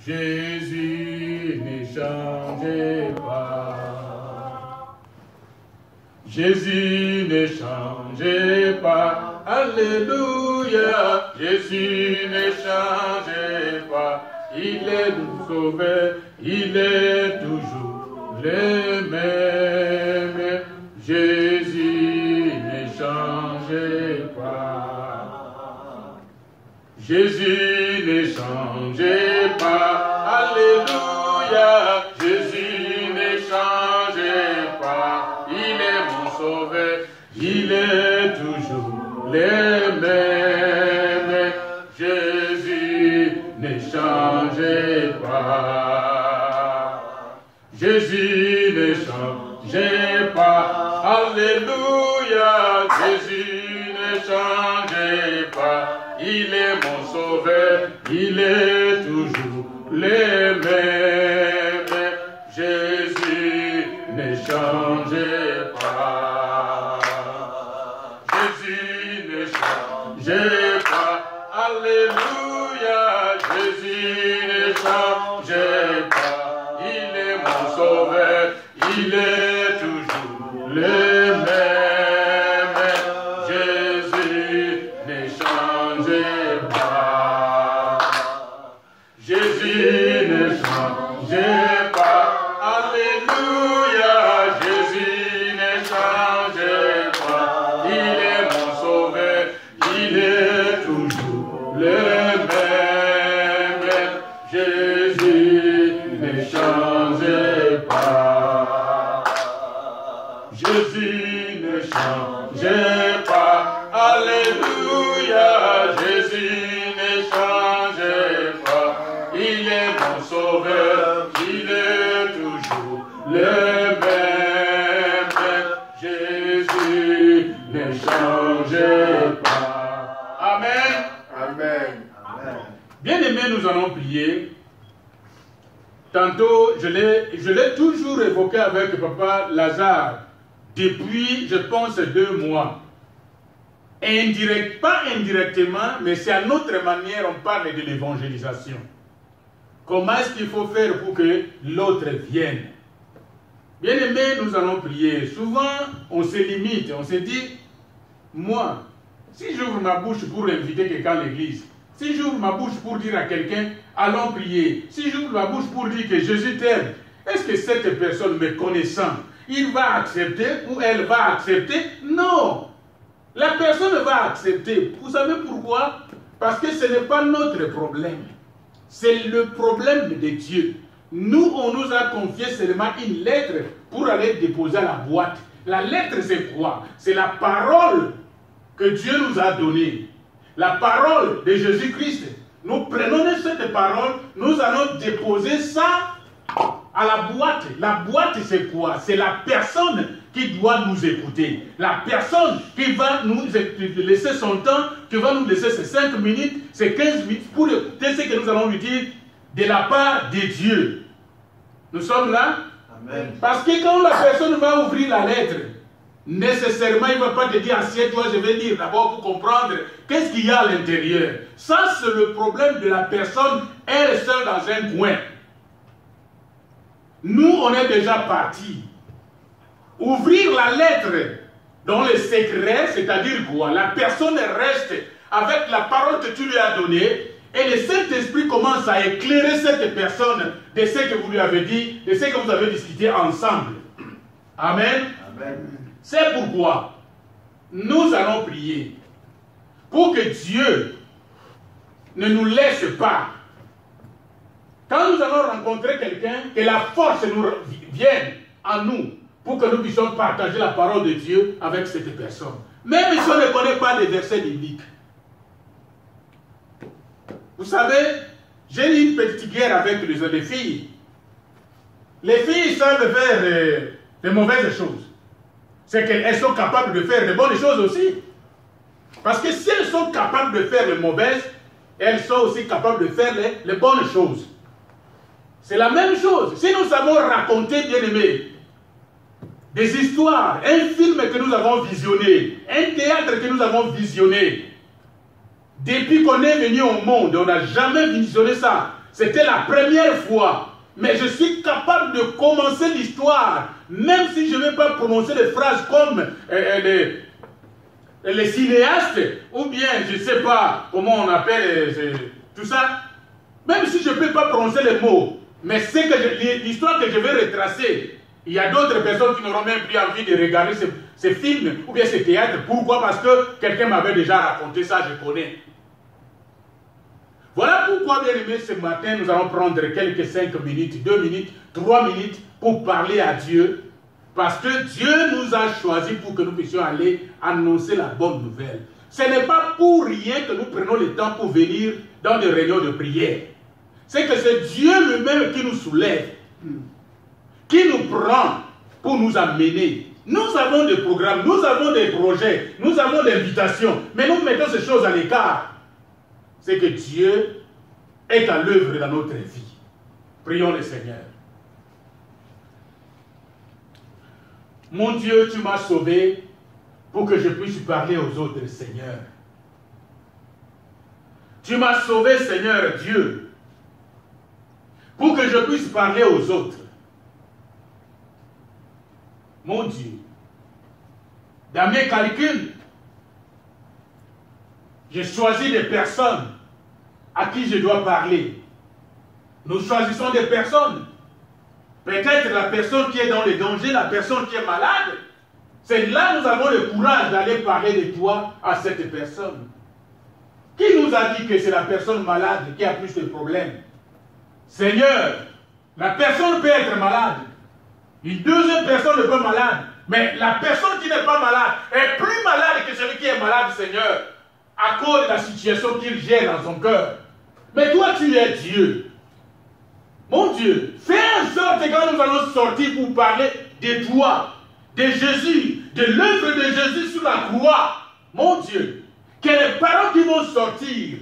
Jésus ne change pas. Jésus ne change pas. Alléluia. Jésus ne change pas. Il est nous sauveur. Il est toujours le même. Jésus ne change pas. Jésus ne change pas. Alléluia. Jésus ne change pas. Il est mon sauveur. Il est toujours le même. Jésus ne change pas. Jésus ne change pas. Alléluia. Jésus ne change pas. Il est mon sauveur. Il est toujours le même. Jésus ne change pas. Jésus ne change pas. Alléluia. Jésus ne change pas. Il est mon sauveur. Il est toujours le même. Jésus ne change pas. Jésus ne change pas. Alléluia. Jésus ne change pas. Il est mon sauveur. Il est toujours le même. Jésus ne change pas. Jésus ne change pas. Alléluia. Jésus ne change pas. Il est mon sauveur. Il est toujours le même. Jésus ne change pas. Amen. Amen. Amen. Bien-aimés, nous allons prier. Tantôt, je l'ai toujours évoqué avec Papa Lazare depuis, je pense, 2 mois. Pas indirectement, mais c'est à notre manière, on parle de l'évangélisation. Comment est-ce qu'il faut faire pour que l'autre vienne? Bien-aimés, nous allons prier. Souvent, on se limite, on se dit, moi, si j'ouvre ma bouche pour inviter quelqu'un à l'église, si j'ouvre ma bouche pour dire à quelqu'un, allons prier, si j'ouvre ma bouche pour dire que Jésus t'aime, est-ce que cette personne me connaissant, il va accepter ou elle va accepter? Non! La personne va accepter. Vous savez pourquoi? Parce que ce n'est pas notre problème. C'est le problème de Dieu. Nous, on nous a confié seulement une lettre pour aller déposer à la boîte. La lettre, c'est quoi? C'est la parole que Dieu nous a donnée. La parole de Jésus-Christ. Nous prenons cette parole, nous allons déposer ça à la boîte. La boîte, c'est quoi? C'est la personne qui doit nous écouter. La personne qui va nous laisser son temps, qui va nous laisser ces 5 minutes, ces 15 minutes, pour écouter ce que nous allons lui dire de la part de Dieu. Nous sommes là? Amen. Parce que quand la personne va ouvrir la lettre, nécessairement, il ne va pas te dire, assieds-toi, je vais lire d'abord pour comprendre qu'est-ce qu'il y a à l'intérieur. Ça, c'est le problème de la personne, elle seule dans un coin. Nous, on est déjà partis. Ouvrir la lettre dans le secret, c'est-à-dire quoi? La personne reste avec la parole que tu lui as donnée et le Saint-Esprit commence à éclairer cette personne de ce que vous lui avez dit, de ce que vous avez discuté ensemble. Amen. Amen. C'est pourquoi nous allons prier pour que Dieu ne nous laisse pas. Quand nous allons rencontrer quelqu'un, que la force nous vienne en nous pour que nous puissions partager la parole de Dieu avec cette personne. Même si on ne connaît pas les versets bibliques. Vous savez, j'ai eu une petite guerre avec les filles. Les filles savent faire de mauvaises choses. C'est qu'elles sont capables de faire de bonnes choses aussi. Parce que si elles sont capables de faire les mauvaises, elles sont aussi capables de faire les bonnes choses. C'est la même chose. Si nous avons raconté, bien aimé, des histoires, un film que nous avons visionné, un théâtre que nous avons visionné, depuis qu'on est venu au monde, on n'a jamais visionné ça. C'était la première fois. Mais je suis capable de commencer l'histoire, même si je ne vais pas prononcer des phrases comme les cinéastes, ou bien, je ne sais pas comment on appelle tout ça. Même si je ne peux pas prononcer les mots, mais c'est que l'histoire que je vais retracer, il y a d'autres personnes qui n'auront même plus envie de regarder ces films ou bien ces théâtres. Pourquoi? Parce que quelqu'un m'avait déjà raconté ça, je connais. Voilà pourquoi, bien aimé, ce matin, nous allons prendre quelques 5 minutes, 2 minutes, 3 minutes pour parler à Dieu. Parce que Dieu nous a choisis pour que nous puissions aller annoncer la bonne nouvelle. Ce n'est pas pour rien que nous prenons le temps pour venir dans des réunions de prière. C'est que c'est Dieu lui-même qui nous soulève, qui nous prend pour nous amener. Nous avons des programmes, nous avons des projets, nous avons des invitations, mais nous mettons ces choses à l'écart. C'est que Dieu est à l'œuvre dans notre vie. Prions le Seigneur. Mon Dieu, tu m'as sauvé pour que je puisse parler aux autres, Seigneur. Tu m'as sauvé, Seigneur Dieu, pour que je puisse parler aux autres. Mon Dieu, dans mes calculs, j'ai choisi des personnes à qui je dois parler. Nous choisissons des personnes. Peut-être la personne qui est dans le danger, la personne qui est malade. C'est là que nous avons le courage d'aller parler de toi à cette personne. Qui nous a dit que c'est la personne malade qui a plus de problèmes? Seigneur, la personne peut être malade. Une deuxième personne n'est pas malade. Mais la personne qui n'est pas malade est plus malade que celui qui est malade, Seigneur, à cause de la situation qu'il gère dans son cœur. Mais toi, tu es Dieu. Mon Dieu, fais en sorte que quand nous allons sortir pour parler de toi, de Jésus, de l'œuvre de Jésus sur la croix, mon Dieu, que les paroles qui vont sortir,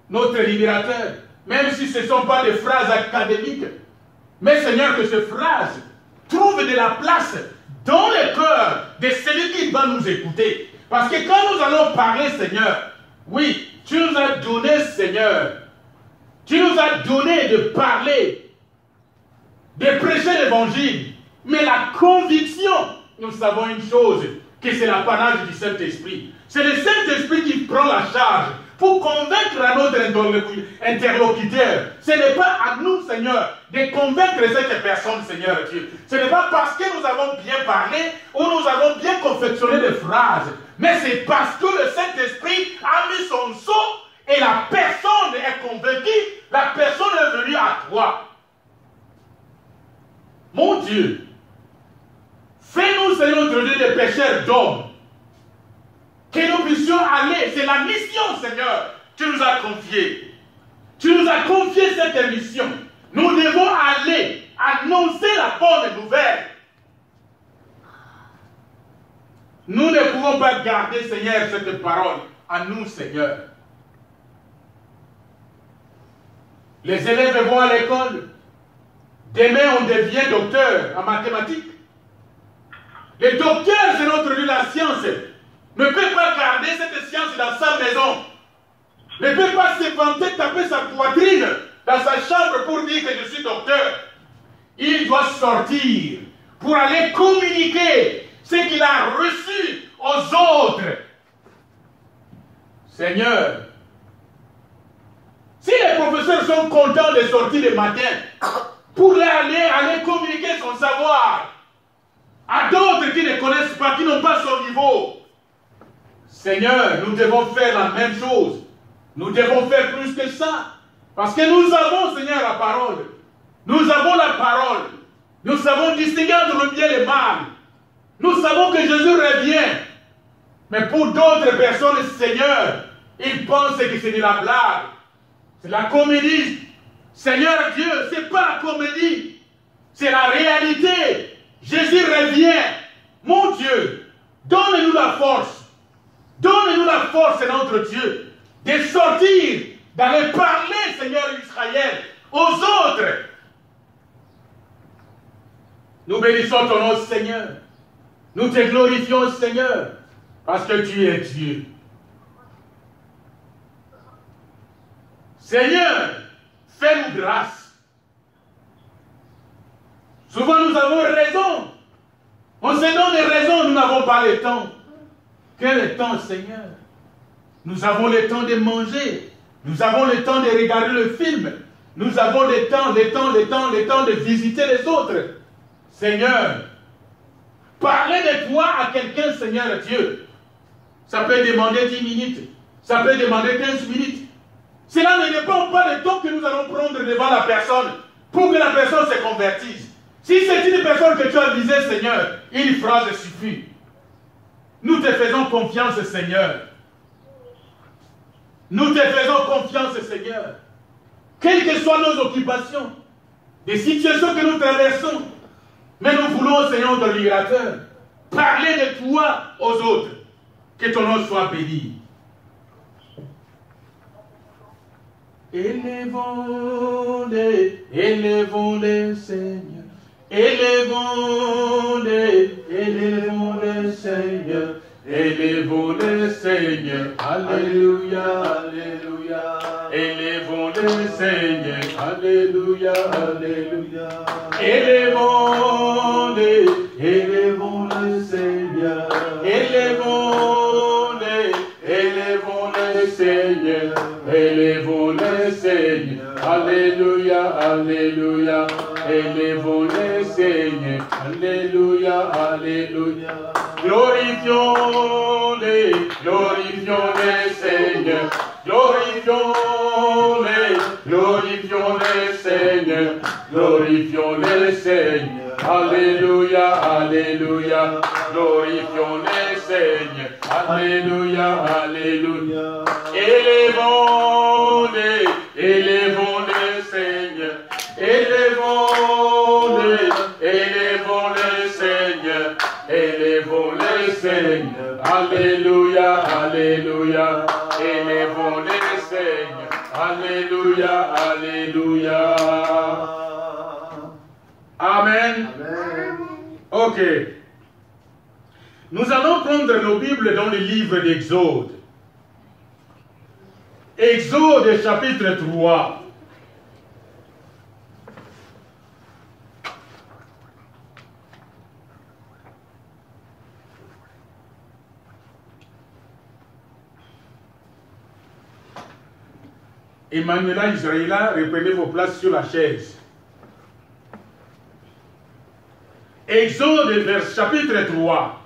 notre libérateur, même si ce ne sont pas des phrases académiques, mais Seigneur, que ces phrases trouvent de la place dans le cœur de celui qui va nous écouter. Parce que quand nous allons parler, Seigneur, oui, tu nous as donné, Seigneur, tu nous as donné de parler, de prêcher l'évangile. Mais la conviction, nous savons une chose, que c'est l'apanage du Saint-Esprit. C'est le Saint-Esprit qui prend la charge pour convaincre à notre interlocuteur. Ce n'est pas à nous, Seigneur, de convaincre cette personne, Seigneur Dieu. Ce n'est pas parce que nous avons bien parlé ou nous avons bien confectionné des phrases, mais c'est parce que le Saint-Esprit a mis son sceau et la personne est convaincue, la personne est venue à toi. Mon Dieu, fais-nous, Seigneur, notre Dieu, des pécheurs d'hommes. Que nous puissions aller, c'est la mission, Seigneur, tu nous as confiée. Tu nous as confié cette mission. Nous devons aller annoncer la bonne nouvelle. Nous ne pouvons pas garder, Seigneur, cette parole à nous, Seigneur. Les élèves vont à l'école. Demain, on devient docteur en mathématiques. Le docteur, c'est notre Dieu, la science. Ne peut pas garder cette science dans sa maison. Ne peut pas se vanter, taper sa poitrine dans sa chambre pour dire que je suis docteur. Il doit sortir pour aller communiquer ce qu'il a reçu aux autres. Seigneur, si les professeurs sont contents de sortir le matin pour aller communiquer son savoir à d'autres qui ne connaissent pas, qui n'ont pas son niveau, Seigneur, nous devons faire la même chose. Nous devons faire plus que ça. Parce que nous avons, Seigneur, la parole. Nous avons la parole. Nous savons distinguer entre le bien et le mal. Nous savons que Jésus revient. Mais pour d'autres personnes, Seigneur, ils pensent que c'est de la blague. C'est la comédie. Seigneur Dieu, ce n'est pas la comédie. C'est la réalité. Jésus revient. Mon Dieu, donne-nous la force. Donne-nous la force, notre Dieu, de sortir, d'aller parler, Seigneur Israël, aux autres. Nous bénissons ton nom, Seigneur. Nous te glorifions, Seigneur, parce que tu es Dieu. Seigneur, fais-nous grâce. Souvent nous avons raison. On se donne des raisons, nous n'avons pas le temps. Quel est le temps, Seigneur? Nous avons le temps de manger. Nous avons le temps de regarder le film. Nous avons le temps de visiter les autres. Seigneur, parler de toi à quelqu'un, Seigneur Dieu. Ça peut demander 10 minutes. Ça peut demander 15 minutes. Cela ne dépend pas du temps que nous allons prendre devant la personne pour que la personne se convertisse. Si c'est une personne que tu as visée, Seigneur, une phrase suffit. Nous te faisons confiance, Seigneur. Nous te faisons confiance, Seigneur. Quelles que soient nos occupations, des situations que nous traversons, mais nous voulons, Seigneur, de libérateur, parler de toi aux autres. Que ton nom soit béni. Élevons-les, Seigneur. Élevons-les, Seigneur. Élevons-les, Seigneur. Alléluia, alléluia. Élevons-les, Seigneur. Alléluia, alléluia. Élevons-les, Seigneur. Élevons-les, Seigneur. Élevons-les, Seigneur. Alléluia, alléluia. Élevons-les, Seigneur. Alléluia, alléluia. Glorifions-les, Seigneur. Glorifions-les, Seigneur. Glorifions-les, Seigneur. Alléluia, alléluia. Glorifions-les, Seigneur. Alléluia, alléluia. Élevons-les, Seigneur. Élevons-les, Seigneur. Élevons-les, Seigneur. Alléluia, alléluia. Élevons-les, Seigneur. Alléluia, alléluia. Amen. Amen. Ok. Nous allons prendre nos Bibles dans le livre d'Exode. Exode chapitre 3. Emmanuela, Israëla, reprenez vos places sur la chaise. Exode, chapitre 3.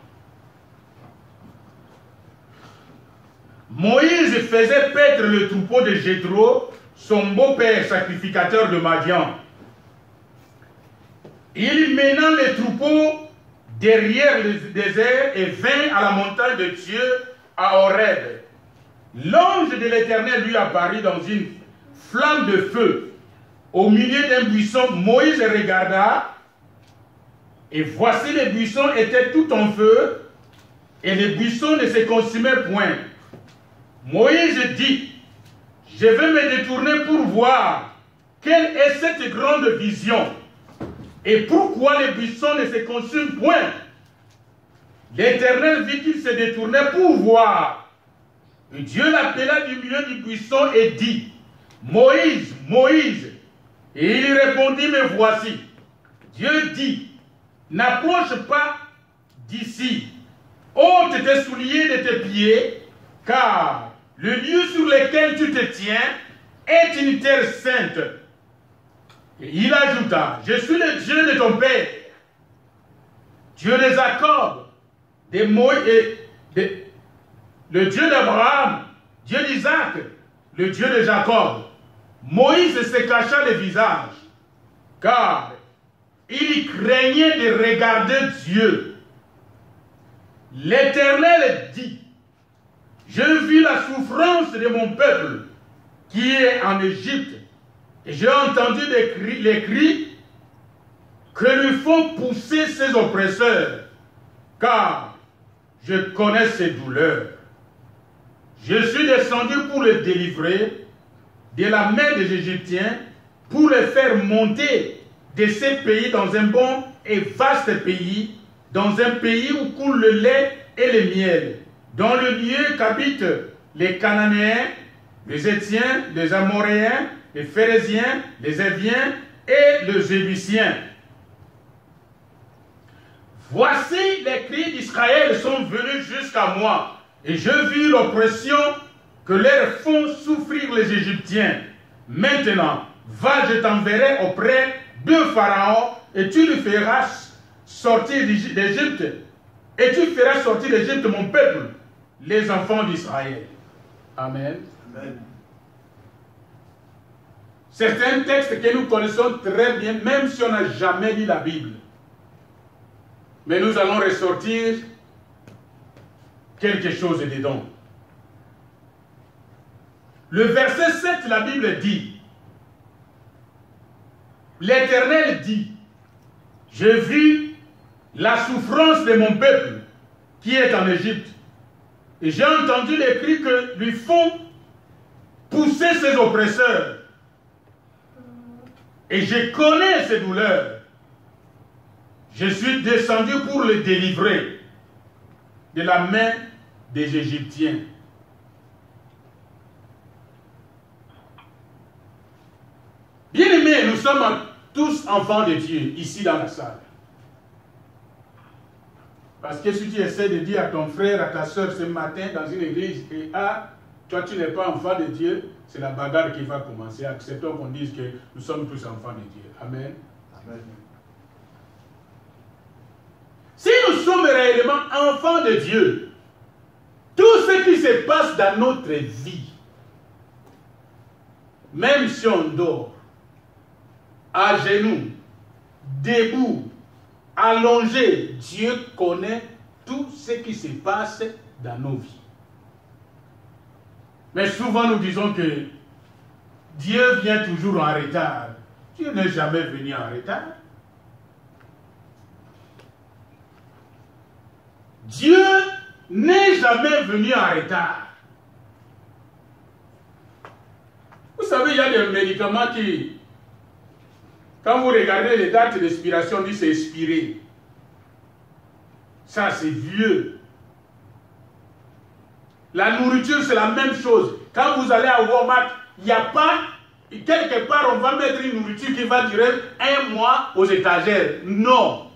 Moïse faisait paître le troupeau de Jéthro, son beau-père sacrificateur de Madian. Il mena le troupeau derrière le désert et vint à la montagne de Dieu à Horeb. L'ange de l'Éternel lui apparut dans une flamme de feu. Au milieu d'un buisson, Moïse regarda, et voici les buissons étaient tout en feu, et les buissons ne se consumaient point. Moïse dit, je vais me détourner pour voir quelle est cette grande vision, et pourquoi les buissons ne se consument point. L'Éternel vit qu'il se détournait pour voir. Et Dieu l'appela du milieu du buisson et dit, Moïse, Moïse. Et il répondit, me voici. Dieu dit, n'approche pas d'ici. Ôte tes souliers de tes pieds, car le lieu sur lequel tu te tiens est une terre sainte. Et il ajouta, je suis le Dieu de ton père, Dieu de Jacob, de Moïse, le Dieu d'Abraham, Dieu d'Isaac, le Dieu de Jacob. Moïse se cacha le visage, car il craignait de regarder Dieu. L'Éternel dit, j'ai vu la souffrance de mon peuple qui est en Égypte, et j'ai entendu les cris que lui font pousser ses oppresseurs, car je connais ses douleurs. Je suis descendu pour le délivrer de la main des Égyptiens, pour le faire monter de ces pays dans un bon et vaste pays, dans un pays où coule le lait et le miel, dans le lieu qu'habitent les Cananéens, les Étiens, les Amoréens, les Phéréziens, les Éviens et les Jébusiens. Voici les cris d'Israël sont venus jusqu'à moi, et je vis l'oppression que leur font souffrir les Égyptiens. Maintenant, va, je t'enverrai auprès de Pharaon, et tu le feras sortir d'Égypte, et tu feras sortir d'Égypte mon peuple, les enfants d'Israël. Amen. Amen. Certains textes que nous connaissons très bien, même si on n'a jamais lu la Bible. Mais nous allons ressortir quelque chose dedans. Le verset 7, la Bible dit, l'Éternel dit, j'ai vu la souffrance de mon peuple qui est en Égypte, et j'ai entendu les cris que lui font pousser ses oppresseurs, et je connais ses douleurs. Je suis descendu pour le délivrer de la main des Égyptiens. Bien-aimés, nous sommes tous enfants de Dieu, ici dans la salle. Parce que si tu essaies de dire à ton frère, à ta soeur ce matin dans une église, et toi tu n'es pas enfant de Dieu, c'est la bagarre qui va commencer. Acceptons qu'on dise que nous sommes tous enfants de Dieu. Amen. Amen. Si nous sommes réellement enfants de Dieu, tout ce qui se passe dans notre vie, même si on dort, à genoux, debout, allongé, Dieu connaît tout ce qui se passe dans nos vies. Mais souvent nous disons que Dieu vient toujours en retard. Dieu n'est jamais venu en retard. Dieu n'est jamais venu en retard. Vous savez, il y a des médicaments qui, quand vous regardez les dates d'expiration, on dit c'est expiré. Ça, c'est vieux. La nourriture, c'est la même chose. Quand vous allez à Walmart, il n'y a pas, quelque part, on va mettre une nourriture qui va durer 1 mois aux étagères. Non.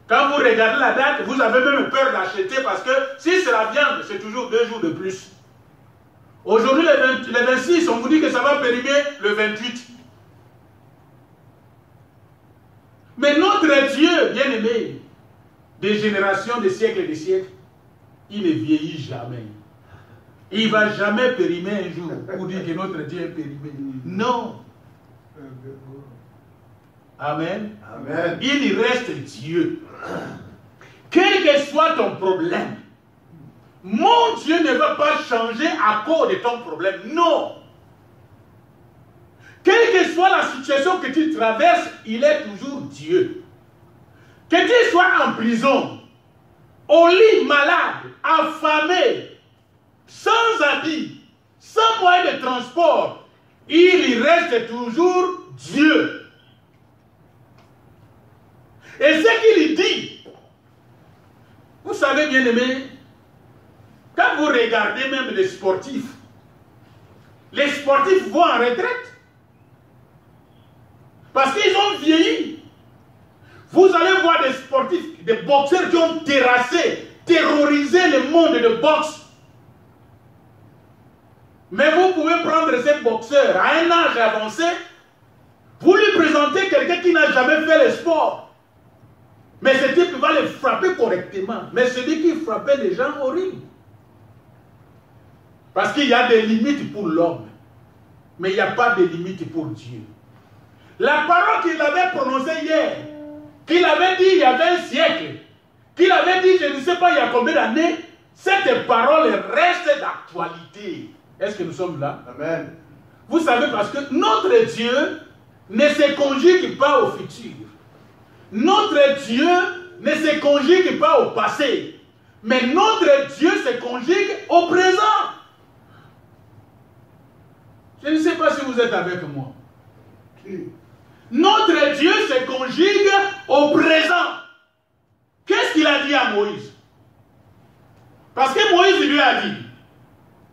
Quand vous regardez la date, vous avez même peur d'acheter parce que si c'est la viande, c'est toujours 2 jours de plus. Aujourd'hui, le 26, on vous dit que ça va périmer le 28. Mais notre Dieu, bien-aimé, des générations, des siècles et des siècles, il ne vieillit jamais. Il ne va jamais périmer un jour pour dire que notre Dieu est périmé. Non. Amen. Amen. Il reste Dieu. Quel que soit ton problème, mon Dieu ne va pas changer à cause de ton problème. Non. Quelle que soit la situation que tu traverses, il est toujours Dieu. Que tu sois en prison, au lit, malade, affamé, sans habit, sans moyen de transport, il reste toujours Dieu. Et ce qu'il dit, vous savez bien aimé, quand vous regardez même les sportifs vont en retraite. Parce qu'ils ont vieilli. Vous allez voir des sportifs, des boxeurs qui ont terrorisé le monde de boxe. Mais vous pouvez prendre ces boxeurs à un âge avancé, vous lui présentez quelqu'un qui n'a jamais fait le sport. Mais ce type va les frapper correctement. Mais celui qui frappait les gens horribles. Parce qu'il y a des limites pour l'homme. Mais il n'y a pas de limites pour Dieu. La parole qu'il avait prononcée hier, qu'il avait dit il y avait un siècle, qu'il avait dit je ne sais pas il y a combien d'années, cette parole reste d'actualité. Est-ce que nous sommes là? Amen. Vous savez, parce que notre Dieu ne se conjugue pas au futur. Notre Dieu ne se conjugue pas au passé. Mais notre Dieu se conjugue au présent. Je ne sais pas si vous êtes avec moi. Notre Dieu se conjugue au présent. Qu'est-ce qu'il a dit à Moïse? Parce que Moïse lui a dit,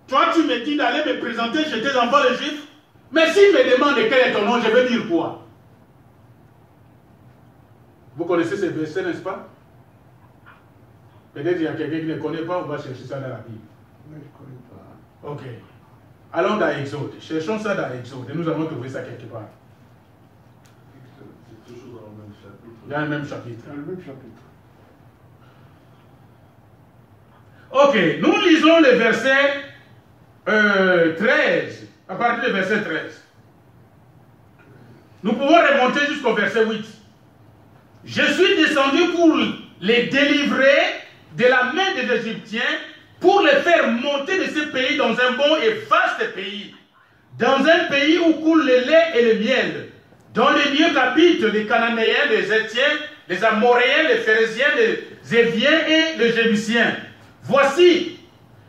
toi tu me dis d'aller me présenter chez tes enfants les Juifs, Mais s'il me demande quel est ton nom, je vais dire quoi? Vous connaissez ces versets, n'est-ce pas? Peut-être qu'il y a quelqu'un qui ne connaît pas, on va chercher ça dans la Bible. Mais je ne connais pas. Ok. Allons dans Exode. Cherchons ça dans Exode. Et nous allons trouver ça quelque part. C'est toujours dans le même chapitre. Dans le même chapitre. Dans le même chapitre. Ok. Nous lisons le verset 13. À partir du verset 13. Nous pouvons remonter jusqu'au verset 8. Je suis descendu pour les délivrer de la main des Égyptiens, pour les faire monter de ce pays dans un bon et vaste pays, dans un pays où coule le lait et le miel, dans les lieux qu'habitent les Cananéens, les Héthiens, les Amoréens, les Phérésiens, les Éviens et les Jébusiens. Voici,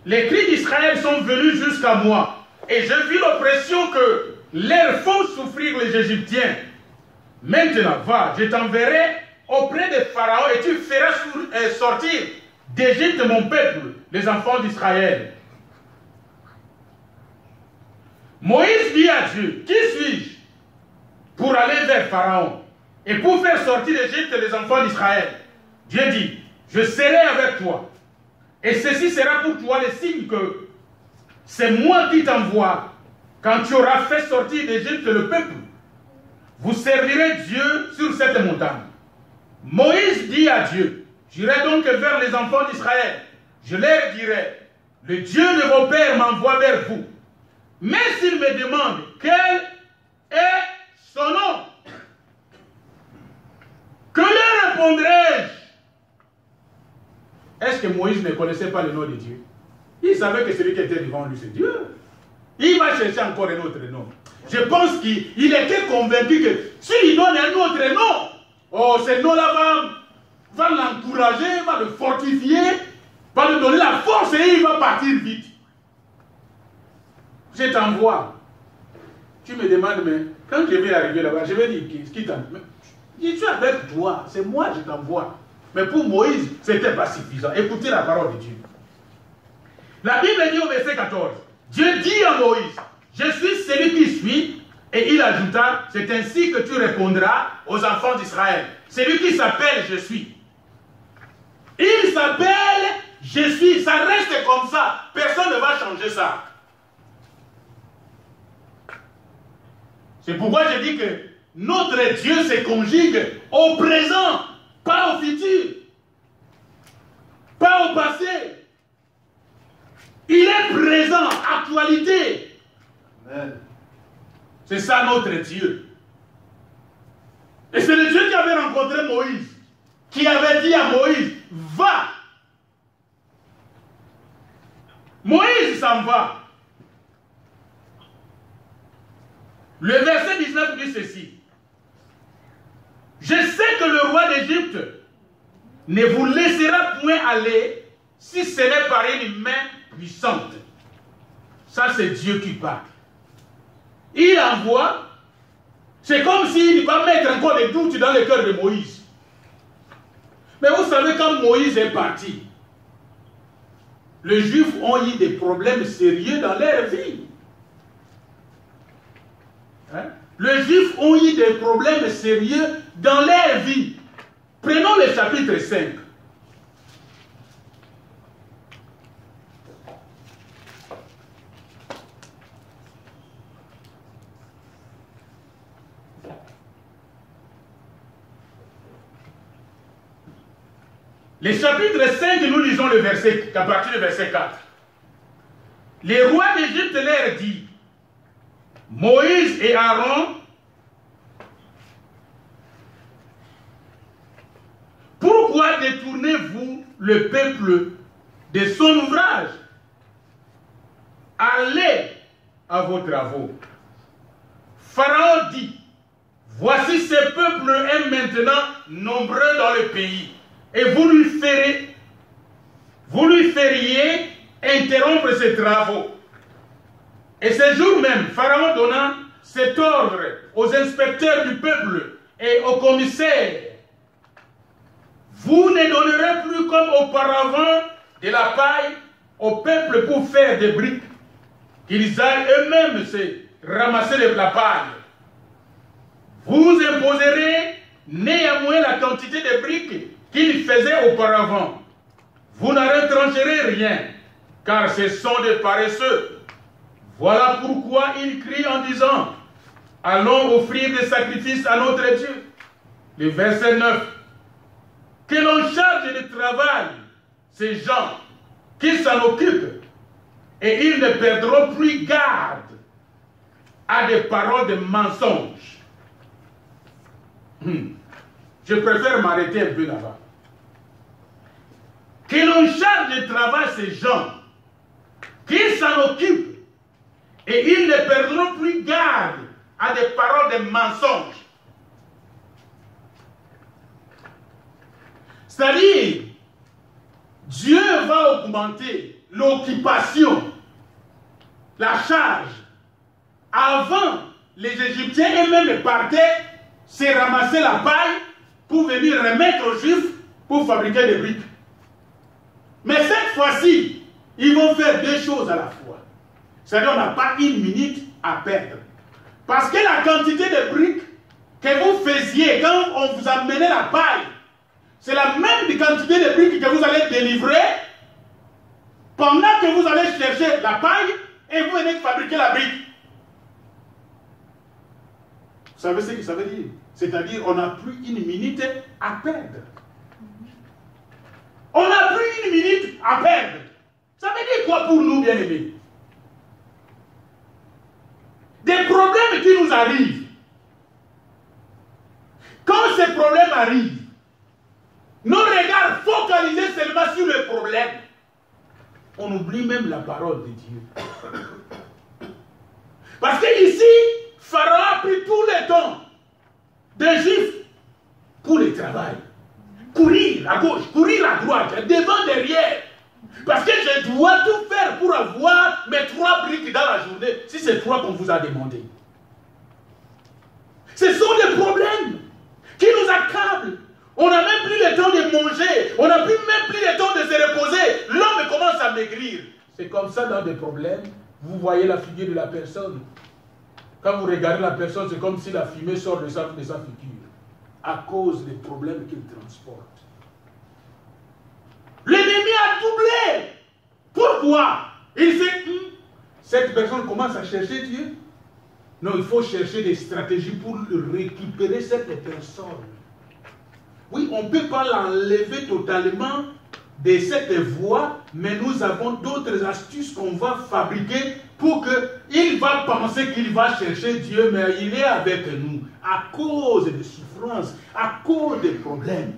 les cris d'Israël sont venus jusqu'à moi, et je vis l'oppression que leur font souffrir les Égyptiens. Maintenant, va, je t'enverrai auprès de Pharaon, et tu feras sortir d'Égypte mon peuple, les enfants d'Israël. Moïse dit à Dieu, qui suis-je pour aller vers Pharaon et pour faire sortir d'Égypte les enfants d'Israël? Dieu dit, je serai avec toi. Et ceci sera pour toi le signe que c'est moi qui t'envoie. Quand tu auras fait sortir d'Égypte le peuple, vous servirez Dieu sur cette montagne. Moïse dit à Dieu, j'irai donc vers les enfants d'Israël. Je leur dirai, le Dieu de vos pères m'envoie vers vous. Mais s'ils me demandent quel est son nom, que leur répondrai-je? Est-ce que Moïse ne connaissait pas le nom de Dieu? Il savait que celui qui était devant lui, c'est Dieu. Il va chercher encore un autre nom. Je pense qu'il était convaincu que s'il donne un autre nom, oh, ce nom-là va l'encourager, va le fortifier, va lui donner la force et il va partir vite. Je t'envoie. Tu me demandes, mais quand je vais arriver là-bas, je vais dire, qui t'envoie? Je suis avec toi, c'est moi je t'envoie. Mais pour Moïse, ce n'était pas suffisant. Écoutez la parole de Dieu. La Bible dit au verset 14, Dieu dit à Moïse, je suis celui qui suis, et il ajouta, c'est ainsi que tu répondras aux enfants d'Israël. Celui qui s'appelle je suis. Il s'appelle je suis, ça reste comme ça. Personne ne va changer ça. C'est pourquoi je dis que notre Dieu se conjugue au présent, pas au futur, pas au passé. Il est présent, actualité. Amen. C'est ça notre Dieu. Et c'est le Dieu qui avait rencontré Moïse, qui avait dit à Moïse, va. Moïse s'en va. Le verset 19 dit ceci. Je sais que le roi d'Égypte ne vous laissera point aller si ce n'est par une main puissante. Ça, c'est Dieu qui parle. Il envoie. C'est comme s'il va mettre encore des doutes dans le cœur de Moïse. Mais vous savez, quand Moïse est parti, les Juifs ont eu des problèmes sérieux dans leur vie. Hein? Les Juifs ont eu des problèmes sérieux dans leur vie. Prenons le chapitre 5. Le chapitre 5, nous lisons le verset, à partir du verset 4. Le roi d'Égypte leur dit, Moïse et Aaron, pourquoi détournez-vous le peuple de son ouvrage? Allez à vos travaux. Pharaon dit, voici ce peuple est maintenant nombreux dans le pays. Et vous lui feriez interrompre ses travaux. Et ce jour même, Pharaon donna cet ordre aux inspecteurs du peuple et aux commissaires. Vous ne donnerez plus comme auparavant de la paille au peuple pour faire des briques, qu'ils aillent eux-mêmes se ramasser la paille. Vous imposerez néanmoins la quantité de briques qu'il faisait auparavant. Vous n'en retrancherez rien, car ce sont des paresseux. Voilà pourquoi il crie en disant, allons offrir des sacrifices à notre Dieu. Le verset 9. Que l'on charge de travail ces gens qui s'en occupent, et ils ne perdront plus garde à des paroles de mensonges. Je préfère m'arrêter un peu là-bas. Que l'on charge de travail ces gens qui s'en occupent, et ils ne perdront plus garde à des paroles de mensonges. C'est-à-dire, Dieu va augmenter l'occupation, la charge. Avant, les Égyptiens eux-mêmes partaient se ramasser la paille pour venir remettre aux Juifs pour fabriquer des briques. Mais cette fois-ci, ils vont faire deux choses à la fois. C'est-à-dire qu'on n'a pas une minute à perdre. Parce que la quantité de briques que vous faisiez quand on vous amenait la paille, c'est la même quantité de briques que vous allez délivrer pendant que vous allez chercher la paille et vous venez de fabriquer la brique. Vous savez ce que ça veut dire? C'est-à-dire qu'on n'a plus une minute à perdre. On n'a plus une minute à perdre. Ça veut dire quoi pour nous, bien-aimés? Des problèmes qui nous arrivent. Quand ces problèmes arrivent, nos regards focalisés seulement sur le problème, on oublie même la parole de Dieu. Parce que ici, Pharaon a pris tout le temps des Juifs pour le travail. Courir à gauche, courir à droite, devant, derrière. Parce que je dois tout faire pour avoir mes 3 briques dans la journée, si c'est 3 qu'on vous a demandé. Ce sont des problèmes qui nous accablent. On n'a même plus le temps de manger, on n'a même plus le temps de se reposer. L'homme commence à maigrir. C'est comme ça dans des problèmes, vous voyez la figure de la personne. Quand vous regardez la personne, c'est comme si la fumée sort de sa figure. À cause des problèmes qu'il transporte. L'ennemi a doublé. Pourquoi? Il sait que cette personne commence à chercher Dieu. Non, il faut chercher des stratégies pour récupérer cette personne. Oui, on ne peut pas l'enlever totalement de cette voie, mais nous avons d'autres astuces qu'on va fabriquer pour qu'il va penser qu'il va chercher Dieu, mais il est avec nous à cause des souffrances, à cause des problèmes.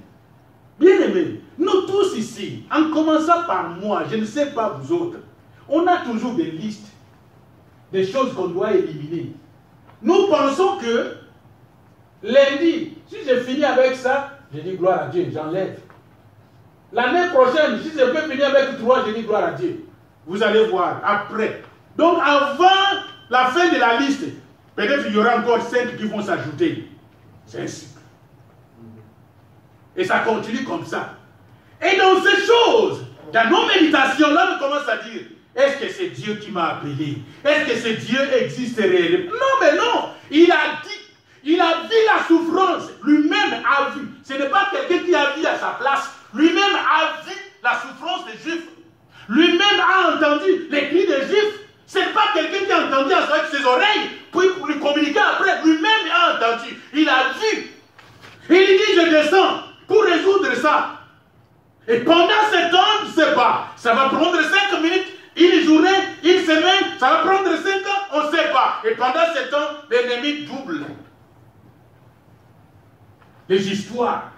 Bien-aimés, nous tous ici, en commençant par moi, je ne sais pas vous autres, on a toujours des listes, des choses qu'on doit éliminer. Nous pensons que lundi, si je finis avec ça, je dis gloire à Dieu, j'enlève. L'année prochaine, si je peux finir avec 3, je dis gloire à Dieu. Vous allez voir, après. Donc avant la fin de la liste, peut-être il y aura encore 5 qui vont s'ajouter. C'est un cycle. Et ça continue comme ça. Et dans ces choses, dans nos méditations, là, on commence à dire, est-ce que c'est Dieu qui m'a appelé? Est-ce que ce Dieu existe réellement? Non, mais non. Il a dit, il a vu la souffrance. Lui-même a vu. Ce n'est pas quelqu'un qui a vu à sa place. Lui-même a vu la souffrance des Juifs. Lui-même a entendu les cris des Juifs. Ce n'est pas quelqu'un qui a entendu avec ses oreilles pour lui communiquer après. Lui-même a entendu. Il a vu. Il dit, je descends pour résoudre ça. Et pendant ce temps, je ne sais pas, ça va prendre 5 minutes, une journée, une semaine, ça va prendre 5 ans, on ne sait pas. Et pendant ce temps, l'ennemi double les histoires.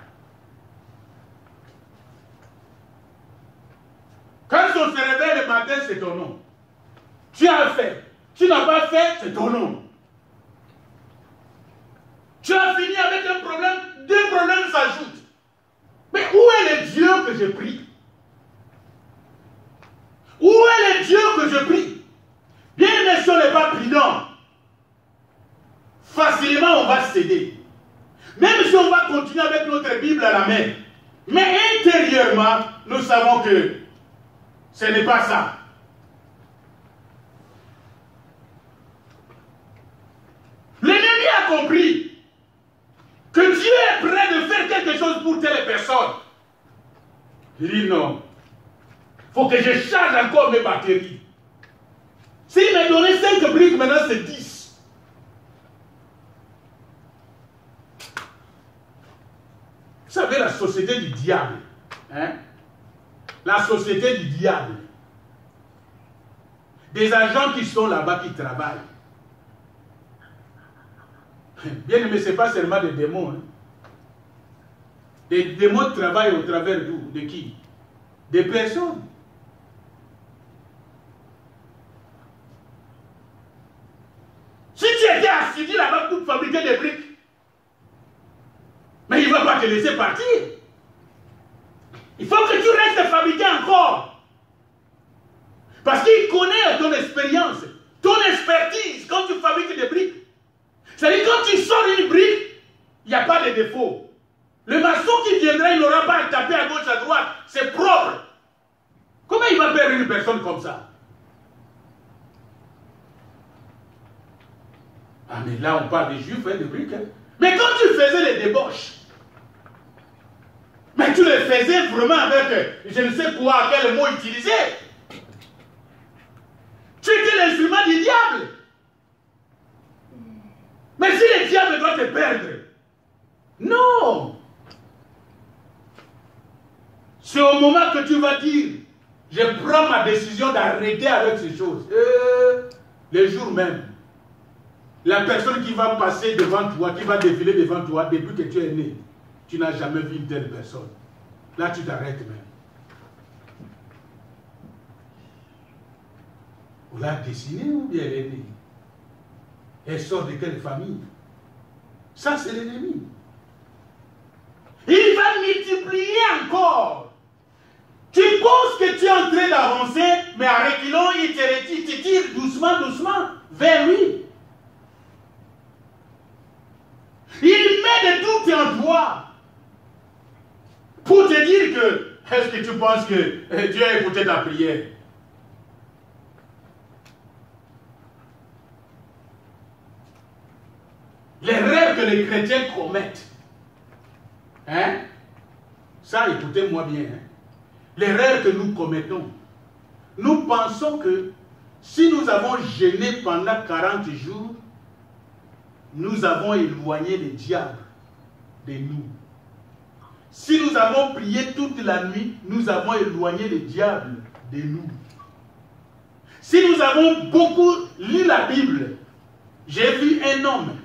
Quand on se réveille le matin, c'est ton nom. Tu as fait. Tu n'as pas fait, c'est ton nom. Tu as fini avec un problème, 2 problèmes s'ajoutent. Mais où est le Dieu que je prie? Où est le Dieu que je prie? Bien aimé, si on n'est pas prudent, facilement on va céder. Même si on va continuer avec notre Bible à la main. Mais intérieurement, nous savons que ce n'est pas ça. compris que Dieu est prêt de faire quelque chose pour telle personne, il dit non. Il faut que je charge encore mes batteries. S'il m'a donné 5 briques, maintenant c'est 10. Vous savez, la société du diable. Hein? La société du diable. Des agents qui sont là-bas, qui travaillent. Bien aimé, ce n'est pas seulement des démons. Hein. Des démons travaillent au travers d'où? De qui? Des personnes. Si tu étais assidu là-bas pour fabriquer des briques, mais il ne va pas te laisser partir. Il faut que tu restes fabriquer encore. Parce qu'il connaît ton expérience, ton expertise quand tu fabriques des briques. C'est-à-dire quand tu sors une brique, il n'y a pas de défaut. Le maçon qui viendra, il n'aura pas à taper à gauche, à droite. C'est propre. Comment il va perdre une personne comme ça? Ah mais là on parle des juifs, hein, des briques. Hein. Mais quand tu faisais les débauches, mais tu les faisais vraiment avec, je ne sais quoi, quel mot utiliser. Tu étais l'instrument du diable. Mais si le diable doit te perdre, non. C'est au moment que tu vas dire, je prends ma décision d'arrêter avec ces choses. Le jour même, la personne qui va passer devant toi, qui va défiler devant toi, depuis que tu es né, tu n'as jamais vu une telle personne. Là, tu t'arrêtes même. On l'a dessinée ou bien elle est née? Elle sort de quelle famille? Ça, c'est l'ennemi. Il va multiplier encore. Tu penses que tu es en train d'avancer, mais en reculant, il te tire doucement, doucement vers lui. Il met des doutes en toi pour te dire que, est-ce que tu penses que Dieu a écouté ta prière? L'erreur que les chrétiens commettent, hein? Ça, écoutez-moi bien, hein? L'erreur que nous commettons, nous pensons que si nous avons jeûné pendant 40 jours, nous avons éloigné le diable de nous. Si nous avons prié toute la nuit, nous avons éloigné le diable de nous. Si nous avons beaucoup lu la Bible, j'ai vu un homme,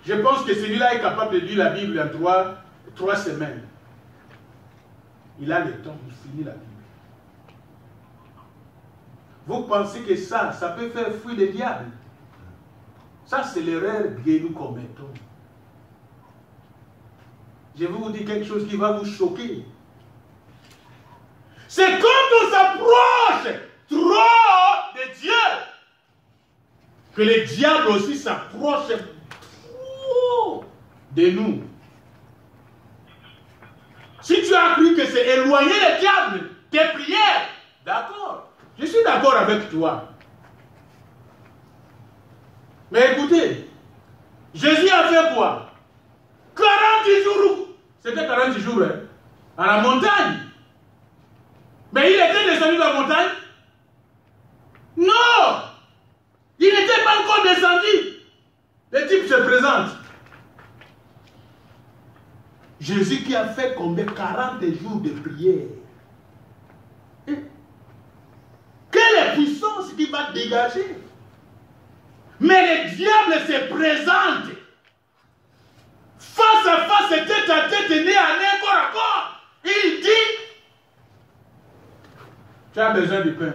je pense que celui-là est capable de lire la Bible en 3 semaines. Il a le temps, il finit la Bible. Vous pensez que ça peut faire fuir le diable? Ça, c'est l'erreur que nous commettons. Je vais vous dire quelque chose qui va vous choquer. C'est quand on s'approche trop de Dieu que le diable aussi s'approche de nous. Si tu as cru que c'est éloigner le diable, tes prières, d'accord, je suis d'accord avec toi. Mais écoutez, Jésus a fait quoi? 40 jours, c'était 40 jours, hein, à la montagne. Mais il était descendu de la montagne? Non! Il n'était pas encore descendu. Le type se présente. Jésus qui a fait combien? 40 jours de prière. Quelle est la puissance qui va dégager? Mais le diable se présente face à face, tête à tête, nez à nez, corps à corps. Il dit, tu as besoin de pain.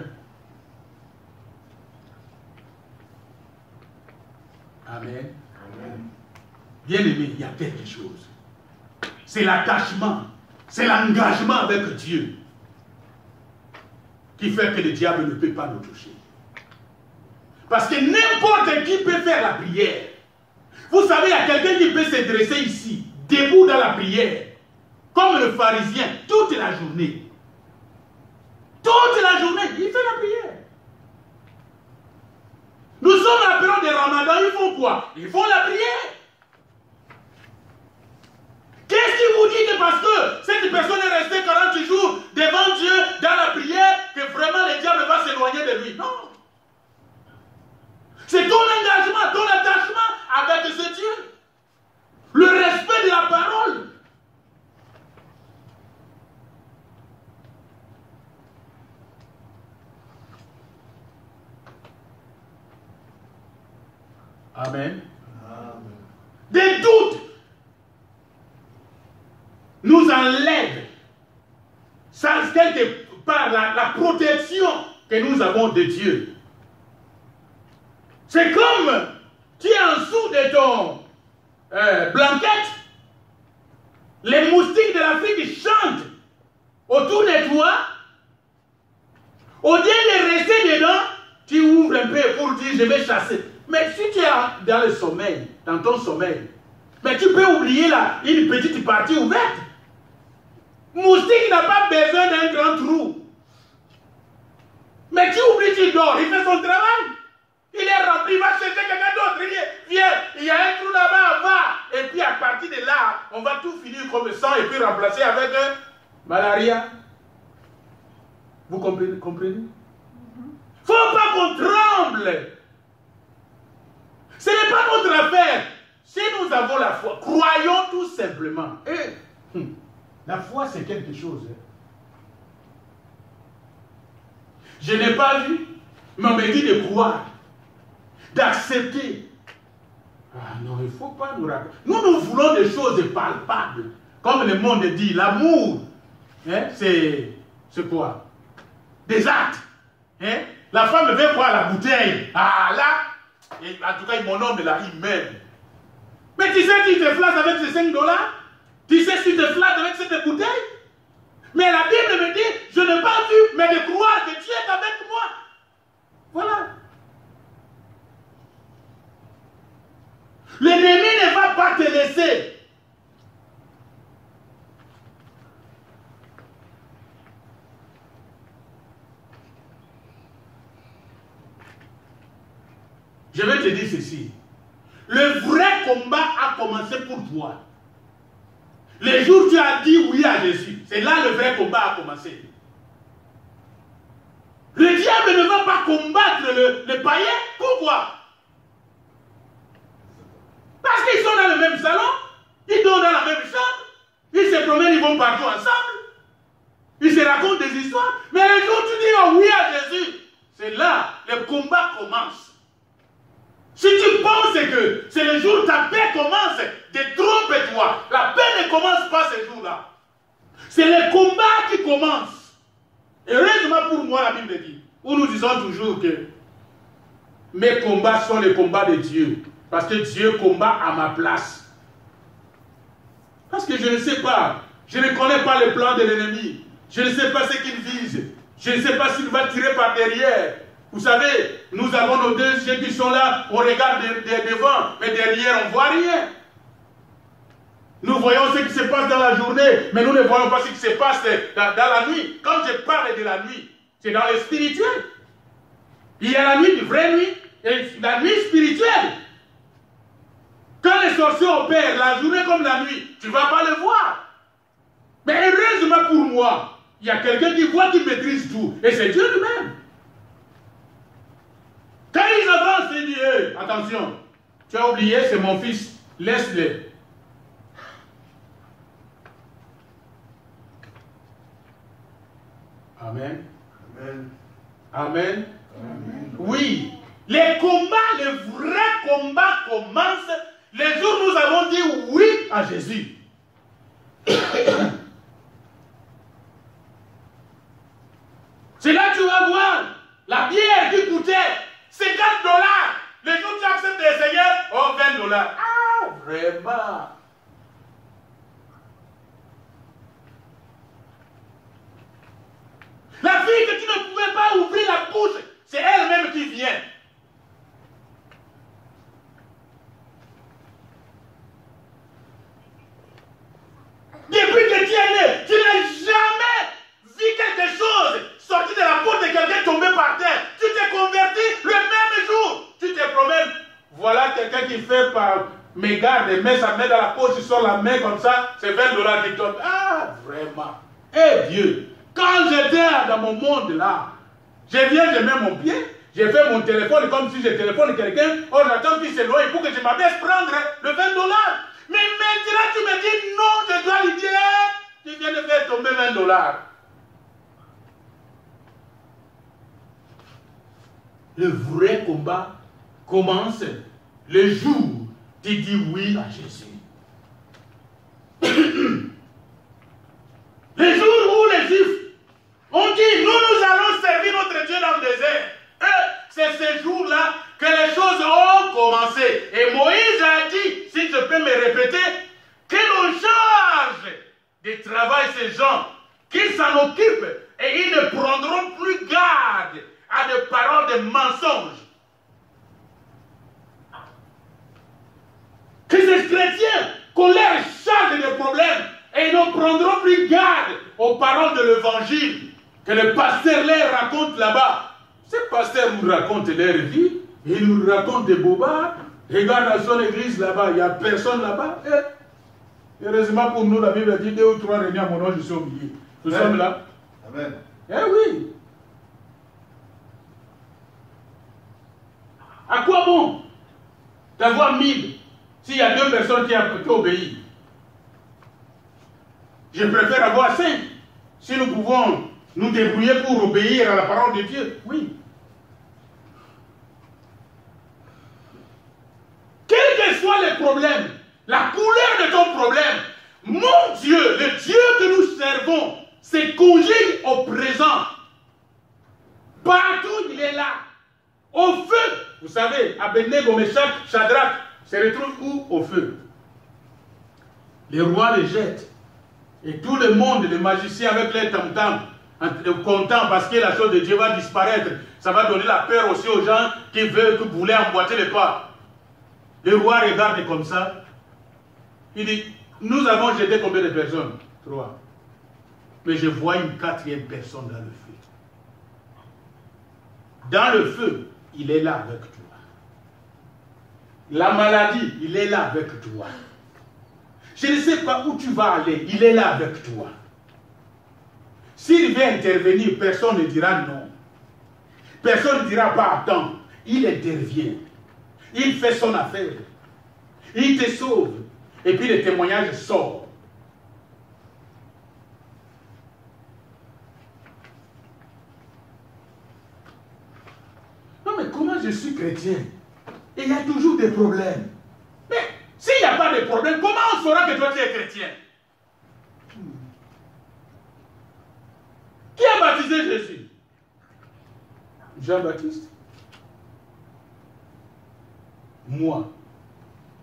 Amen. Amen. Bien aimé, il y a quelque chose. C'est l'attachement, c'est l'engagement avec Dieu qui fait que le diable ne peut pas nous toucher. Parce que n'importe qui peut faire la prière. Vous savez, il y a quelqu'un qui peut se dresser ici, debout dans la prière, comme le pharisien, toute la journée. Toute la journée, il fait la prière. Nous sommes à la période de Ramadan, ils font quoi? Ils font la prière. Amen. Amen. Des doutes nous enlèvent, sans quelque part, la protection que nous avons de Dieu. C'est comme tu es en dessous de ton blanquette, les moustiques de l'Afrique chantent autour de toi. Au lieu de rester dedans, tu ouvres un peu pour dire je vais chasser. Mais si tu es dans le sommeil, dans ton sommeil, mais tu peux oublier là une petite partie ouverte. Moustique n'a pas besoin d'un grand trou. Mais tu oublies, tu dors, il fait son travail. Il est rempli, il va chercher quelqu'un d'autre. Il dit, viens, il y a un trou là-bas, va. Et puis à partir de là, on va tout finir comme ça et puis remplacer avec malaria. Vous comprenez? Il ne faut pas qu'on tremble. Ce n'est pas notre affaire. Si nous avons la foi, croyons tout simplement. Et, la foi, c'est quelque chose. Je n'ai pas vu, mais on me dit de croire, d'accepter. Ah non, il ne faut pas nous raconter. Nous voulons des choses palpables. Comme le monde dit, l'amour, hein, c'est quoi? Des actes. Hein? La femme veut boire la bouteille. Ah là, et en tout cas, mon homme là, il m'aime. Mais tu sais, tu te flattes avec ces 5 $. Tu sais, tu te flattes avec cette bouteille. Mais la Bible me dit, je n'ai pas vu, mais de croire que tu es avec moi. Voilà. L'ennemi ne va pas te laisser. Je vais te dire ceci. Le vrai combat a commencé pour toi. Le jour où tu as dit oui à Jésus, c'est là le vrai combat a commencé. Le diable ne va pas combattre le païen. Pourquoi? Parce qu'ils sont dans le même salon, ils dorment dans la même chambre, ils se promènent, ils vont partout ensemble, ils se racontent des histoires. Mais le jour où tu dis oh oui à Jésus, c'est là le combat commence. Si tu penses que c'est le jour où ta paix commence, détrompe-toi. La paix ne commence pas ce jour-là. C'est le combat qui commence. Et heureusement pour moi, la Bible dit, où nous disons toujours que mes combats sont les combats de Dieu. Parce que Dieu combat à ma place. Parce que je ne sais pas. Je ne connais pas le plan de l'ennemi. Je ne sais pas ce qu'il vise. Je ne sais pas s'il va tirer par derrière. Vous savez, nous avons nos deux yeux qui sont là, on regarde devant, mais derrière, on ne voit rien. Nous voyons ce qui se passe dans la journée, mais nous ne voyons pas ce qui se passe dans la nuit. Quand je parle de la nuit, c'est dans le spirituel. Il y a la nuit, une vraie nuit, et la nuit spirituelle. Quand les sorciers opèrent, la journée comme la nuit, tu ne vas pas le voir. Mais heureusement pour moi, il y a quelqu'un qui voit, qui maîtrise tout, et c'est Dieu lui-même. Quand ils avancent, ils disent, hey, attention, tu as oublié, c'est mon fils, laisse-le. Amen. Amen. Amen. Amen. Oui, les combats, les vrais combats commencent les jours où nous avons dit oui à Jésus. C'est là que tu vas voir la bière qui coûtait 50 $. Le jour où tu acceptes le Seigneur, oh 20 $. Ah, vraiment. La fille que tu ne pouvais pas ouvrir la bouche, c'est elle-même qui vient. Depuis que tu es né, tu n'as jamais vu quelque chose sortir de la peau de quelqu'un tombé par terre. Tu t'es converti le même jour. Tu te promènes. Voilà quelqu'un qui fait par mégarde et met sa main dans la poche, il sort la main comme ça, c'est 20 $ qui tombent. Ah, vraiment. Eh Dieu, quand j'étais dans mon monde là, je viens, je mets mon pied, j'ai fait mon téléphone comme si je téléphone quelqu'un, oh j'attends qu'il s'éloigne pour que je m'abaisse prendre le 20 $. Mais maintenant tu me dis non, je dois lui dire, tu viens de faire tomber 20 $. Le vrai combat commence le jour tu dis oui à Jésus. Le jour où les Juifs ont dit, nous allons servir notre Dieu dans le désert. C'est ce jour-là que les choses ont commencé. Et Moïse a dit, si je peux me répéter, que l'on charge de travail ces gens, qu'ils s'en occupent et ils ne prendront plus garde à des paroles de mensonges. Que ces chrétiens, qu'on leur charge des problèmes et ils ne prendront plus garde aux paroles de l'évangile que le pasteur leur raconte là-bas. Ces pasteurs nous racontent leur vie, ils nous racontent des bobards. Regarde à son église là-bas, il n'y a personne là-bas. Heureusement pour nous, la Bible dit 2 ou 3 réunis à mon nom, je suis au milieu. Nous sommes là. Amen. Eh oui. À quoi bon d'avoir 1000 s'il y a 2 personnes qui obéissent? Je préfère avoir 5 si nous pouvons nous débrouiller pour obéir à la parole de Dieu. Oui. Quels que soient les problèmes, la couleur de ton problème, mon Dieu, le Dieu que nous servons, se conjugue au présent. Partout il est là. Au feu. Vous savez, Abednego, Meshach, Shadrach se retrouvent où? Au feu. Les rois les jettent. Et tout le monde, les magiciens avec les tam-tams, contents parce que la chose de Dieu va disparaître. Ça va donner la peur aussi aux gens qui voulaient emboîter les pas. Le roi regarde comme ça. Il dit, nous avons jeté combien de personnes? 3. Mais je vois une 4e personne dans le feu. Dans le feu, il est là avec toi. La maladie, il est là avec toi. Je ne sais pas où tu vas aller, il est là avec toi. S'il vient intervenir, personne ne dira non. Personne ne dira pas attends. Il intervient. Il fait son affaire. Il te sauve. Et puis le témoignage sort. Non mais comment je suis chrétien? Et il y a toujours des problèmes. Mais s'il n'y a pas de problème, comment on saura que toi tu es chrétien? Qui a baptisé Jésus? Jean-Baptiste. Moi,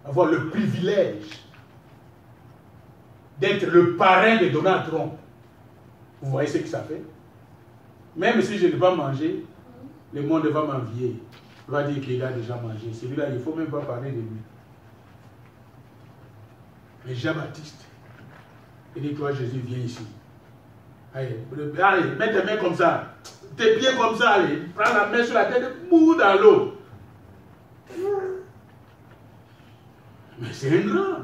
avoir le privilège d'être le parrain de Donald Trump. Vous voyez ce que ça fait? Même si je ne vais pas manger, le monde va m'envier. Il va dire qu'il a déjà mangé. Celui-là, il ne faut même pas parler de lui. Mais Jean-Baptiste, il dit, toi Jésus, viens ici. Allez, mets tes mains comme ça. Tes pieds comme ça, allez. Prends la main sur la tête, mou dans l'eau. Mais c'est un grand.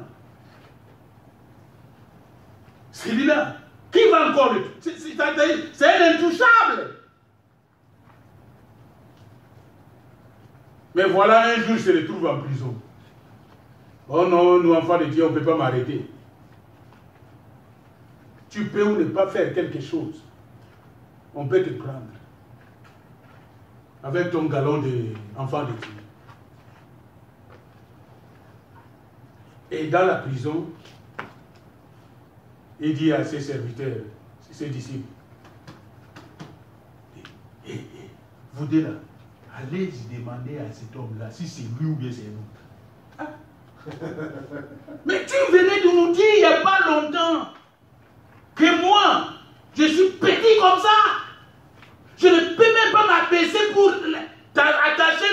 Celui-là, qui va encore lui? C'est un intouchable. Mais voilà, un jour, il se retrouve en prison. Oh non, nous, enfants de Dieu, on ne peut pas m'arrêter. Tu peux ou ne pas faire quelque chose. On peut te prendre. Avec ton galon d'enfant de Dieu. Et dans la prison, il dit à ses serviteurs, ses disciples, vous deux là, allez demander à cet homme-là si c'est lui ou bien c'est nous. Ah. Mais tu venais de nous dire il n'y a pas longtemps que moi, je suis petit comme ça. Je ne peux même pas m'abaisser pour attacher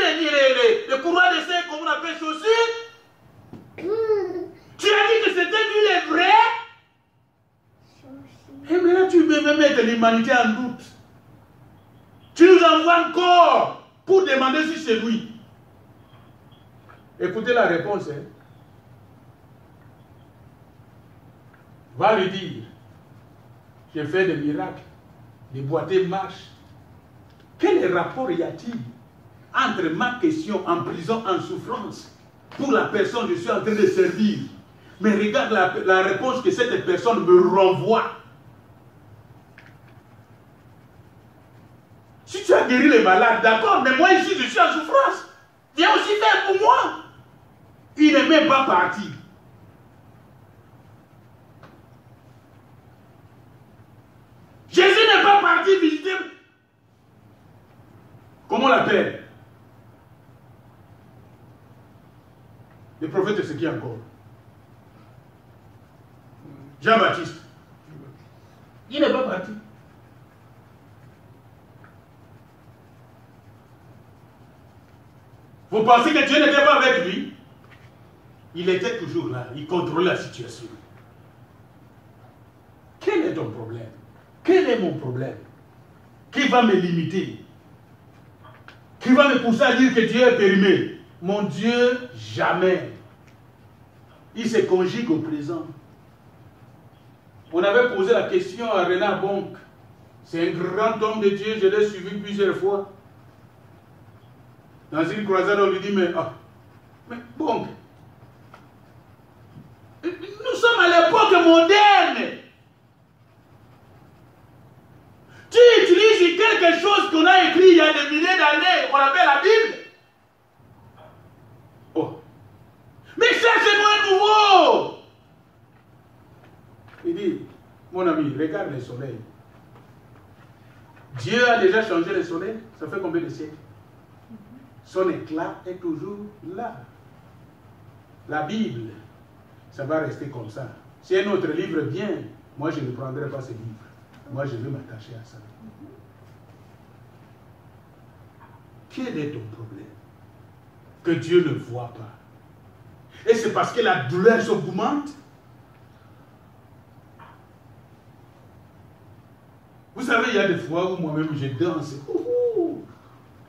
les courroies de serre, comme on appelle chaussures. Tu as dit que c'était lui le vrai. Et maintenant tu veux même mettre l'humanité en doute. Tu nous envoies encore pour demander si c'est lui. Écoutez la réponse. Hein. Va lui dire, j'ai fait des miracles, les boîtiers marchent. Quel rapport y a-t-il entre ma question en prison, en souffrance, pour la personne que je suis en train de servir? Mais regarde la réponse que cette personne me renvoie. Si tu as guéri les malades, d'accord, mais moi ici je suis en souffrance. Viens aussi faire pour moi. Il n'est même pas parti. Jésus n'est pas parti visiter. Comment on l'appelle? Le prophète, c'est qui encore? Jean-Baptiste. Il n'est pas parti. Vous pensez que Dieu n'était pas avec lui? Il était toujours là. Il contrôlait la situation. Quel est ton problème? Quel est mon problème? Qui va me limiter? Qui va me pousser à dire que Dieu est périmé? Mon Dieu, jamais. Il se conjugue au présent. On avait posé la question à Renard Bonk. C'est un grand homme de Dieu, je l'ai suivi plusieurs fois. Dans une croisade, on lui dit, mais Bonk, nous sommes à l'époque moderne. Tu utilises quelque chose qu'on a écrit il y a des milliers d'années, qu'on appelle la Bible. Oh. Mais cherchez-nous un nouveau. Il dit, mon ami, regarde le soleil. Dieu a déjà changé le soleil. Ça fait combien de siècles? Son éclat est toujours là. La Bible, ça va rester comme ça. Si un autre livre vient, moi je ne prendrai pas ce livre. Moi je vais m'attacher à ça. Quel est ton problème? Que Dieu ne voit pas. Et c'est parce que la douleur s'augmente. Vous savez, il y a des fois où moi-même je danse.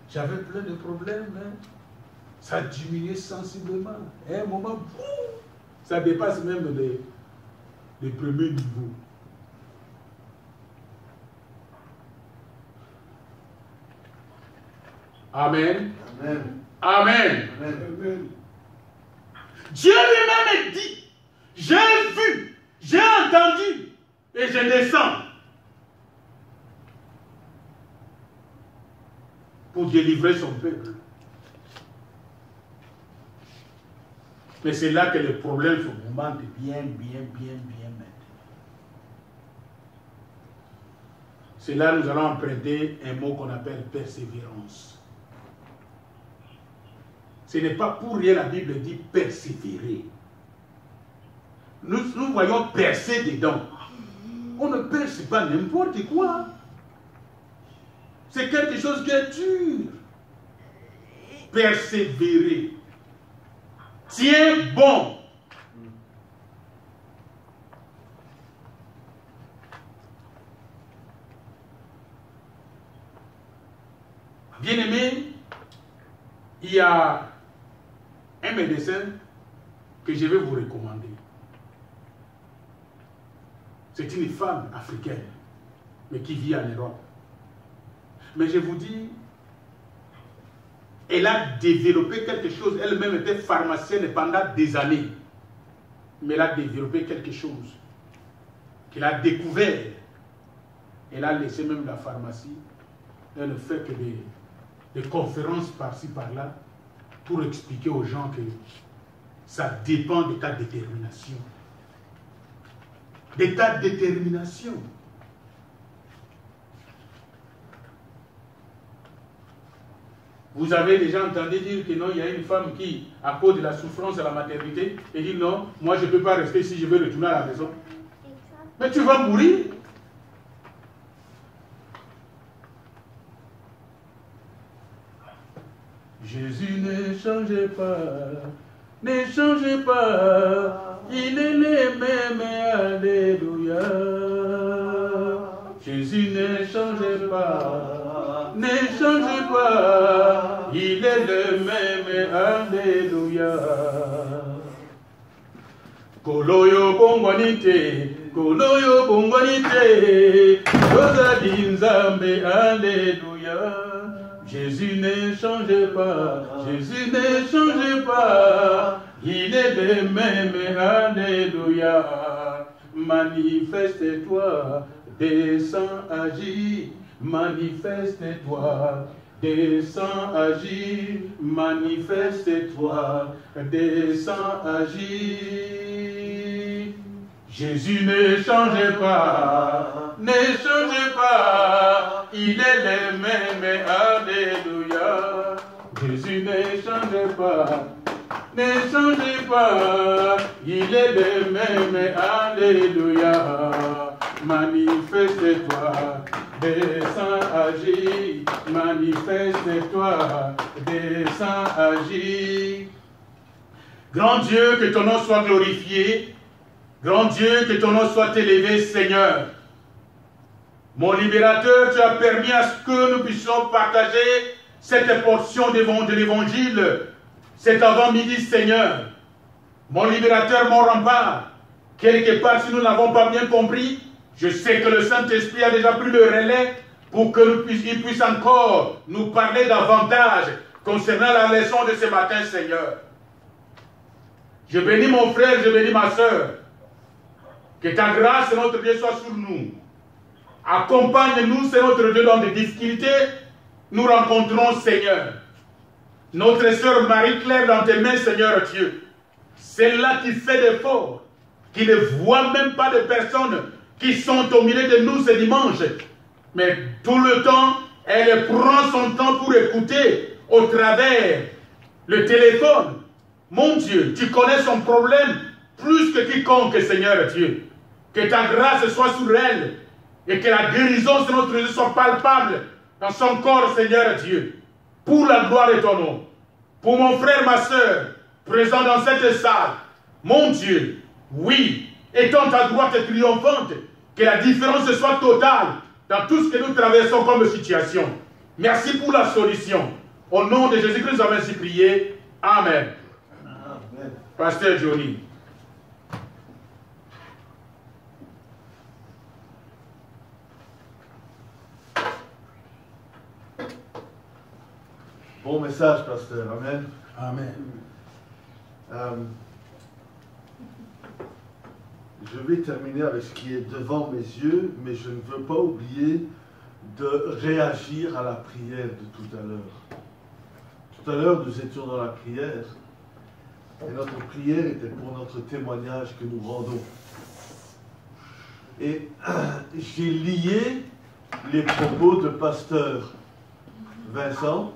J'avais plein de problèmes. Hein. Ça diminuait sensiblement. À un moment, ça dépasse même les premiers niveaux. Amen. Amen. Amen. Amen. Dieu lui-même dit, j'ai vu, j'ai entendu, et je descends pour délivrer son peuple. Mais c'est là que le problème se augmente bien maintenant. C'est là que nous allons emprunter un mot qu'on appelle persévérance. Ce n'est pas pour rien la Bible dit persévérer. Nous voyons percer dedans. On ne perce pas n'importe quoi. C'est quelque chose qui est dur. Persévérer. Tiens bon. Bien-aimé, il y a un médecin que je vais vous recommander. C'est une femme africaine, mais qui vit en Europe. Mais je vous dis, elle a développé quelque chose. Elle-même était pharmacienne pendant des années. Mais elle a développé quelque chose qu'elle a découvert. Elle a laissé même la pharmacie. Elle ne fait que des conférences par-ci, par-là, pour expliquer aux gens que ça dépend de ta détermination. De ta détermination. Vous avez déjà entendu dire que non, il y a une femme qui, à cause de la souffrance à la maternité, elle dit non, moi je ne peux pas rester ici, je vais retourner à la maison. Mais tu vas mourir. Jésus ne change pas, il est le même, alléluia. Jésus ne change pas, il est le même, alléluia. Koloyo bongwanite, Rosali Nzambe, alléluia. Jésus ne change pas, il est le même, alléluia. Manifeste-toi, descends, agis, manifeste-toi, Descends, agis, manifeste-toi. Descends, agis. Jésus ne change pas, il est le même, alléluia. Jésus ne change pas, il est le même, alléluia. Manifeste-toi, descends, agis, manifeste-toi, descends, agis. Grand Dieu, que ton nom soit glorifié. Grand Dieu, que ton nom soit élevé, Seigneur. Mon libérateur, tu as permis à ce que nous puissions partager cette portion de l'évangile, cet avant-midi, Seigneur. Mon libérateur, mon rempart, quelque part, si nous n'avons pas bien compris, je sais que le Saint-Esprit a déjà pris le relais pour que il puisse encore nous parler davantage concernant la leçon de ce matin, Seigneur. Je bénis mon frère, je bénis ma soeur. Que ta grâce, notre Dieu, soit sur nous. Accompagne-nous, c'est notre Dieu, dans des difficultés. Nous rencontrons, Seigneur. Notre sœur Marie-Claire dans tes mains, Seigneur Dieu. Celle-là qui fait d'efforts, qui ne voit même pas de personnes qui sont au milieu de nous ce dimanche. Mais tout le temps, elle prend son temps pour écouter au travers le téléphone. Mon Dieu, tu connais son problème plus que quiconque, Seigneur Dieu. Que ta grâce soit sur elle et que la guérison sur notre Dieu soit palpable dans son corps, Seigneur Dieu. Pour la gloire de ton nom. Pour mon frère, ma soeur, présent dans cette salle. Mon Dieu, oui, étant ta droite triomphante, que la différence soit totale dans tout ce que nous traversons comme situation. Merci pour la solution. Au nom de Jésus-Christ, nous avons ainsi prié. Amen. Amen. Pasteur Johnny. Bon message, pasteur. Amen. Amen. Je vais terminer avec ce qui est devant mes yeux, mais je ne veux pas oublier de réagir à la prière de tout à l'heure. Tout à l'heure, nous étions dans la prière, et notre prière était pour notre témoignage que nous rendons. Et j'ai lié les propos de pasteur Vincent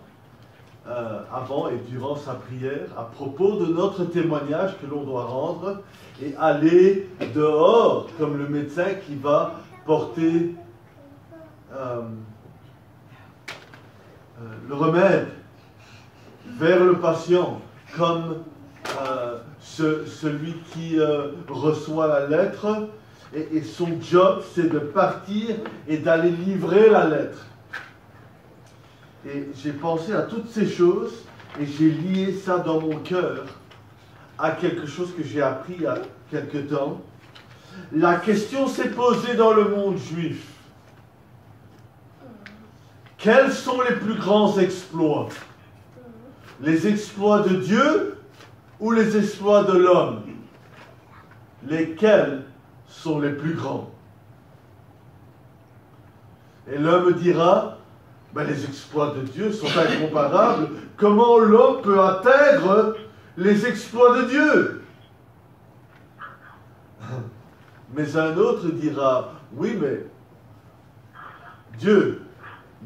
avant et durant sa prière à propos de notre témoignage que l'on doit rendre et aller dehors comme le médecin qui va porter le remède vers le patient, comme celui qui reçoit la lettre et son job c'est de partir et d'aller livrer la lettre. Et j'ai pensé à toutes ces choses et j'ai lié ça dans mon cœur à quelque chose que j'ai appris il y a quelque temps. La question s'est posée dans le monde juif. Quels sont les plus grands exploits? Les exploits de Dieu ou les exploits de l'homme? Lesquels sont les plus grands? Et l'homme dira, ben, les exploits de Dieu sont incomparables. Comment l'homme peut atteindre les exploits de Dieu? Mais un autre dira, oui, mais Dieu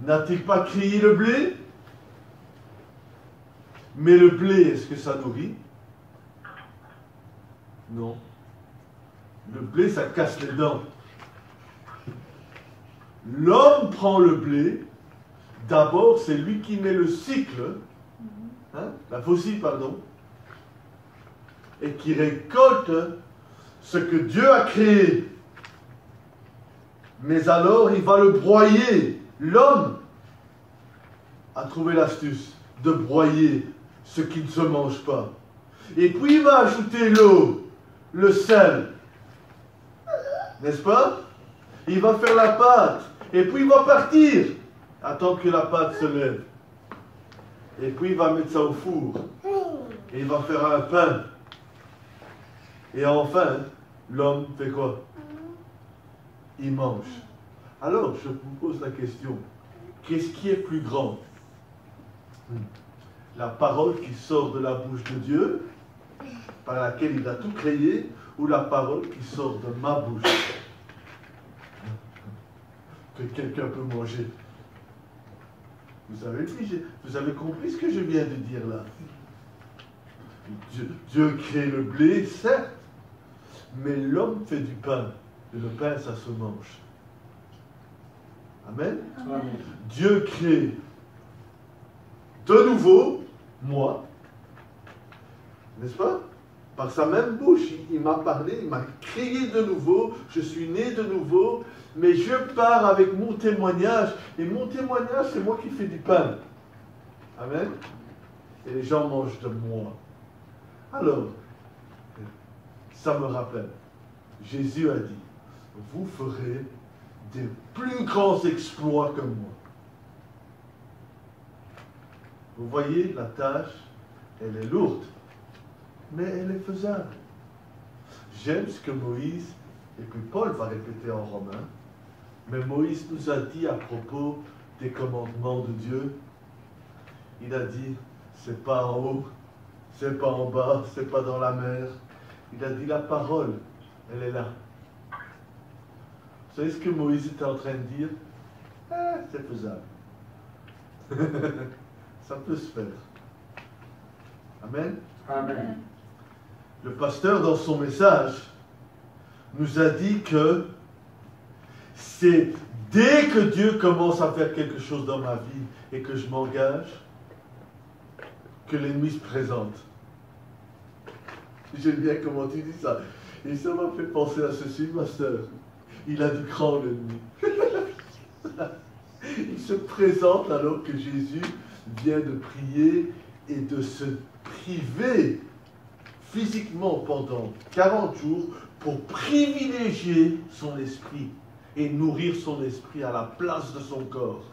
n'a-t-il pas créé le blé? Mais le blé, est-ce que ça nourrit? Non. Le blé, ça casse les dents. L'homme prend le blé. D'abord, c'est lui qui met le cycle, la faucille, pardon, et qui récolte ce que Dieu a créé. Mais alors, il va le broyer. L'homme a trouvé l'astuce de broyer ce qui ne se mange pas. Et puis, il va ajouter l'eau, le sel, n'est-ce pas? Il va faire la pâte, et puis il va partir. Attends que la pâte se lève. Et puis il va mettre ça au four. Et il va faire un pain. Et enfin, l'homme fait quoi? Il mange. Alors, je vous pose la question. Qu'est-ce qui est plus grand? La parole qui sort de la bouche de Dieu, par laquelle il a tout créé, ou la parole qui sort de ma bouche, que quelqu'un peut manger. Vous avez compris ce que je viens de dire là? Dieu crée le blé, certes, mais l'homme fait du pain. Et le pain, ça se mange. Amen. Amen. Dieu crée de nouveau moi, n'est-ce pas? Par sa même bouche, il m'a parlé, il m'a créé de nouveau, je suis né de nouveau, mais je pars avec mon témoignage, et mon témoignage, c'est moi qui fais du pain. Amen. Et les gens mangent de moi. Alors, ça me rappelle, Jésus a dit, vous ferez des plus grands exploits que moi. Vous voyez, la tâche, elle est lourde, mais elle est faisable. J'aime ce que Moïse, et puis Paul va répéter en Romains, mais Moïse nous a dit à propos des commandements de Dieu, il a dit, c'est pas en haut, c'est pas en bas, c'est pas dans la mer. Il a dit, la parole, elle est là. Vous savez ce que Moïse était en train de dire? C'est faisable. Ça peut se faire. Amen. Amen. Le pasteur, dans son message, nous a dit que c'est dès que Dieu commence à faire quelque chose dans ma vie et que je m'engage, que l'ennemi se présente. J'aime bien comment tu dis ça. Et ça m'a fait penser à ceci, pasteur. Il a du cran, l'ennemi. Il se présente alors que Jésus vient de prier et de se priver physiquement pendant 40 jours pour privilégier son esprit et nourrir son esprit à la place de son corps.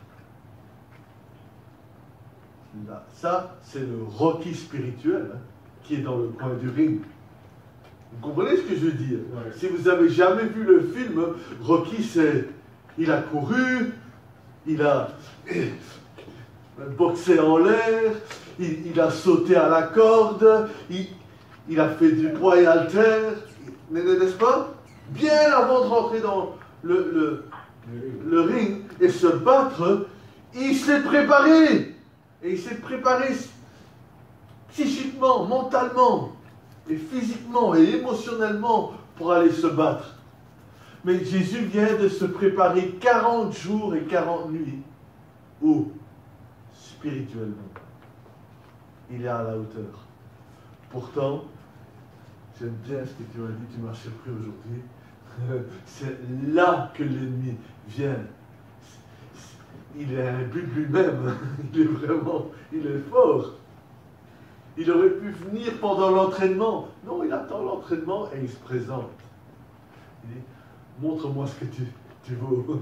Là, ça, c'est le Rocky spirituel qui est dans le coin du ring. Vous comprenez ce que je veux dire? Ouais. Si vous avez jamais vu le film, Rocky, il a couru, il a boxé en l'air, il a sauté à la corde, il a fait du poids et haltère, n'est-ce pas? Bien avant de rentrer dans le ring et se battre, il s'est préparé. Et il s'est préparé psychiquement, mentalement, et physiquement et émotionnellement pour aller se battre. Mais Jésus vient de se préparer 40 jours et 40 nuits. Où? Spirituellement. Il est à la hauteur. Pourtant, j'aime bien ce que tu m'as dit, tu m'as surpris aujourd'hui. C'est là que l'ennemi vient. Il est un but de lui-même. Il est fort. Il aurait pu venir pendant l'entraînement. Non, il attend l'entraînement et il se présente. Il dit, montre-moi ce que tu vaux.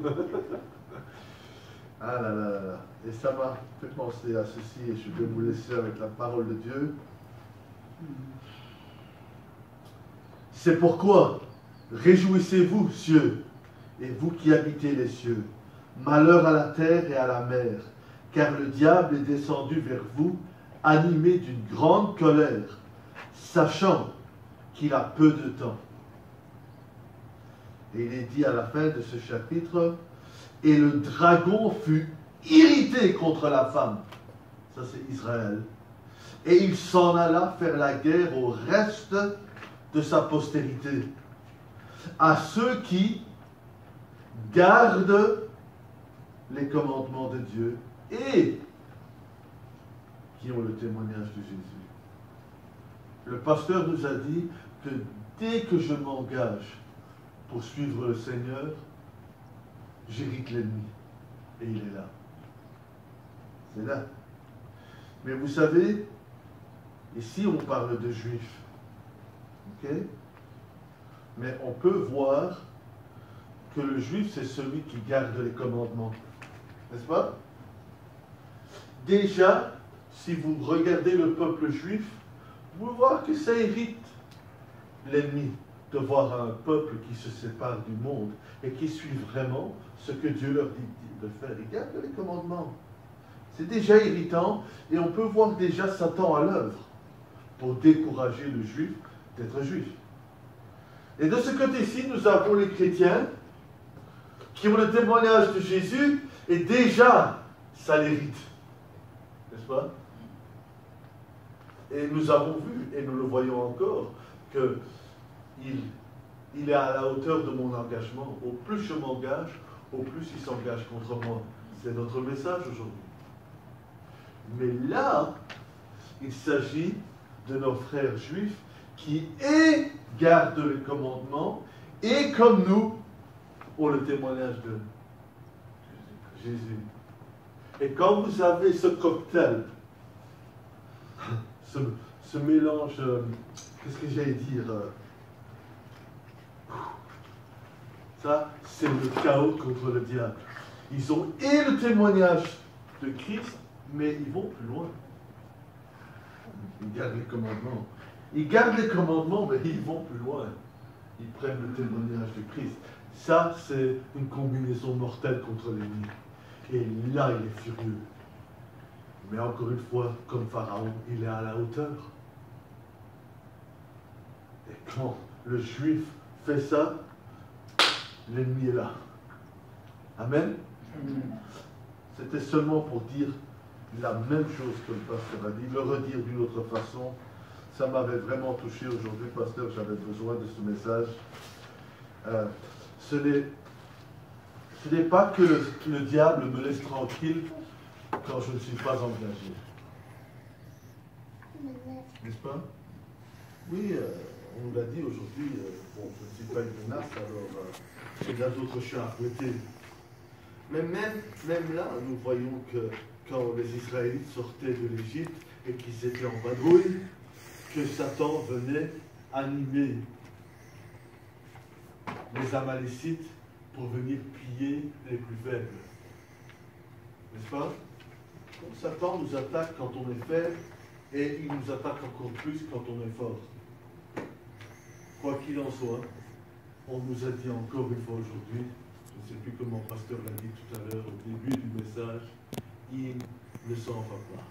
Ah là là là là. Et ça m'a fait penser à ceci, et je vais vous laisser avec la parole de Dieu. C'est pourquoi, réjouissez-vous, cieux, et vous qui habitez les cieux. Malheur à la terre et à la mer, car le diable est descendu vers vous, animé d'une grande colère, sachant qu'il a peu de temps. Et il est dit à la fin de ce chapitre, et le dragon fut irrité contre la femme, ça c'est Israël, et il s'en alla faire la guerre au reste de sa postérité, à ceux qui gardent les commandements de Dieu et qui ont le témoignage de Jésus. Le pasteur nous a dit que dès que je m'engage pour suivre le Seigneur, j'hérite l'ennemi. Et il est là. C'est là. Mais vous savez, ici on parle de juifs. Ok? Mais on peut voir que le juif, c'est celui qui garde les commandements. N'est-ce pas? Déjà, si vous regardez le peuple juif, vous pouvez voir que ça irrite l'ennemi de voir un peuple qui se sépare du monde et qui suit vraiment ce que Dieu leur dit de faire. Ils gardent les commandements. C'est déjà irritant et on peut voir déjà Satan à l'œuvre pour décourager le juif d'être juif. Et de ce côté-ci, nous avons les chrétiens qui ont le témoignage de Jésus et déjà, ça l'irrite. N'est-ce pas? Et nous avons vu, et nous le voyons encore, qu'il est à la hauteur de mon engagement. Au plus je m'engage, au plus il s'engage contre moi. C'est notre message aujourd'hui. Mais là, il s'agit de nos frères juifs qui gardent les commandements et comme nous, ont le témoignage de Jésus. Et quand vous avez ce cocktail, ce mélange, qu'est-ce que j'allais dire, ça, c'est le chaos contre le diable. Ils ont le témoignage de Christ, mais ils vont plus loin. Ils gardent les commandements. Ils gardent les commandements, mais ils vont plus loin. Ils prennent le témoignage de Christ. Ça, c'est une combinaison mortelle contre l'ennemi. Et là, il est furieux. Mais encore une fois, comme Pharaon, il est à la hauteur. Et quand le juif fait ça, l'ennemi est là. Amen. C'était seulement pour dire la même chose que le pasteur a dit, le redire d'une autre façon. Ça m'avait vraiment touché aujourd'hui, pasteur, j'avais besoin de ce message. Ce n'est pas que le diable me laisse tranquille quand je ne suis pas engagé. N'est-ce pas? Oui, on nous l'a dit aujourd'hui, bon, je ne suis pas une menace, alors il y a d'autres chats à fouetter. Mais même là, nous voyons que quand les Israélites sortaient de l'Égypte et qu'ils étaient en vadrouille, que Satan venait animer les Amalécites pour venir piller les plus faibles. N'est-ce pas? Donc Satan nous attaque quand on est faible et il nous attaque encore plus quand on est fort. Quoi qu'il en soit, on nous a dit encore une fois aujourd'hui, je ne sais plus comment le pasteur l'a dit tout à l'heure au début du message, il ne s'en va pas.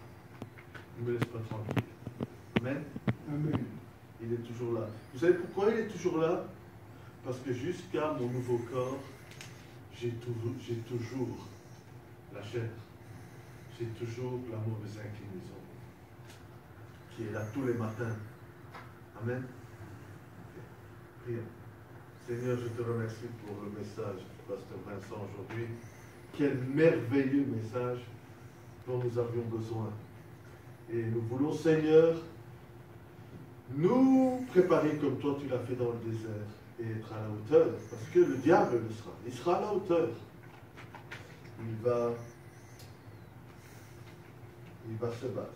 Il ne me laisse pas tranquille. Amen. Amen. Il est toujours là. Vous savez pourquoi il est toujours là? Parce que jusqu'à mon nouveau corps, j'ai toujours la chair. J'ai toujours la mauvaise inclinaison qui est là tous les matins. Amen. Prions. Seigneur, je te remercie pour le message du pasteur Vincent aujourd'hui. Quel merveilleux message dont nous avions besoin. Et nous voulons, Seigneur, nous préparer comme toi tu l'as fait dans le désert et être à la hauteur, parce que le diable le sera. Il sera à la hauteur. Il va se battre.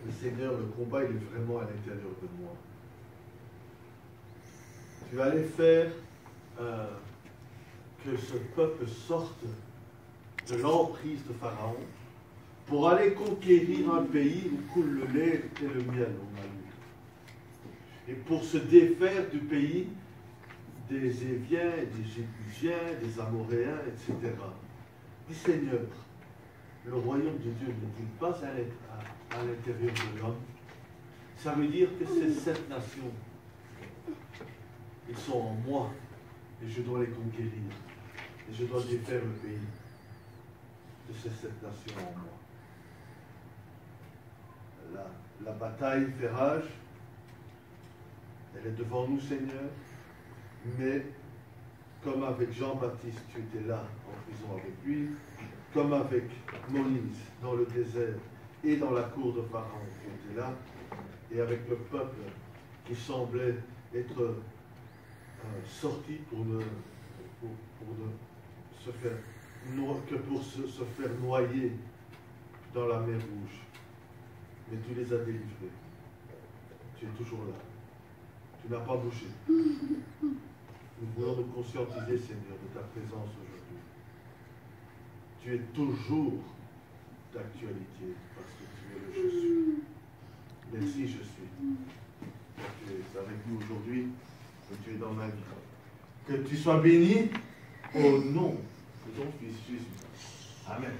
Mais Seigneur, le combat, il est vraiment à l'intérieur de moi. Tu vas aller faire que ce peuple sorte de l'emprise de Pharaon pour aller conquérir un pays où coule le lait et le miel, on a lu. Et pour se défaire du pays des Éviens, des Jébusiens, des Amoréens, etc. Dis Seigneur, le royaume de Dieu n'est-il pas à l'intérieur de l'homme? Ça veut dire que c'est cette nation. Ils sont en moi et je dois les conquérir. Et je dois défaire le pays de cette nation en moi. La bataille fait rage. Elle est devant nous, Seigneur. Mais comme avec Jean-Baptiste, tu étais là en prison avec lui, comme avec Moïse dans le désert et dans la cour de Pharaon, tu étais là, et avec le peuple qui semblait être sorti pour se faire noyer dans la mer Rouge. Mais tu les as délivrés. Tu es toujours là. Tu n'as pas bougé. Nous voulons nous conscientiser, Seigneur, de ta présence aujourd'hui. Tu es toujours d'actualité parce que tu es le je suis. Merci, je suis. Tu es avec nous aujourd'hui et tu es dans ma vie. Que tu sois béni au nom de ton Fils Jésus. Amen.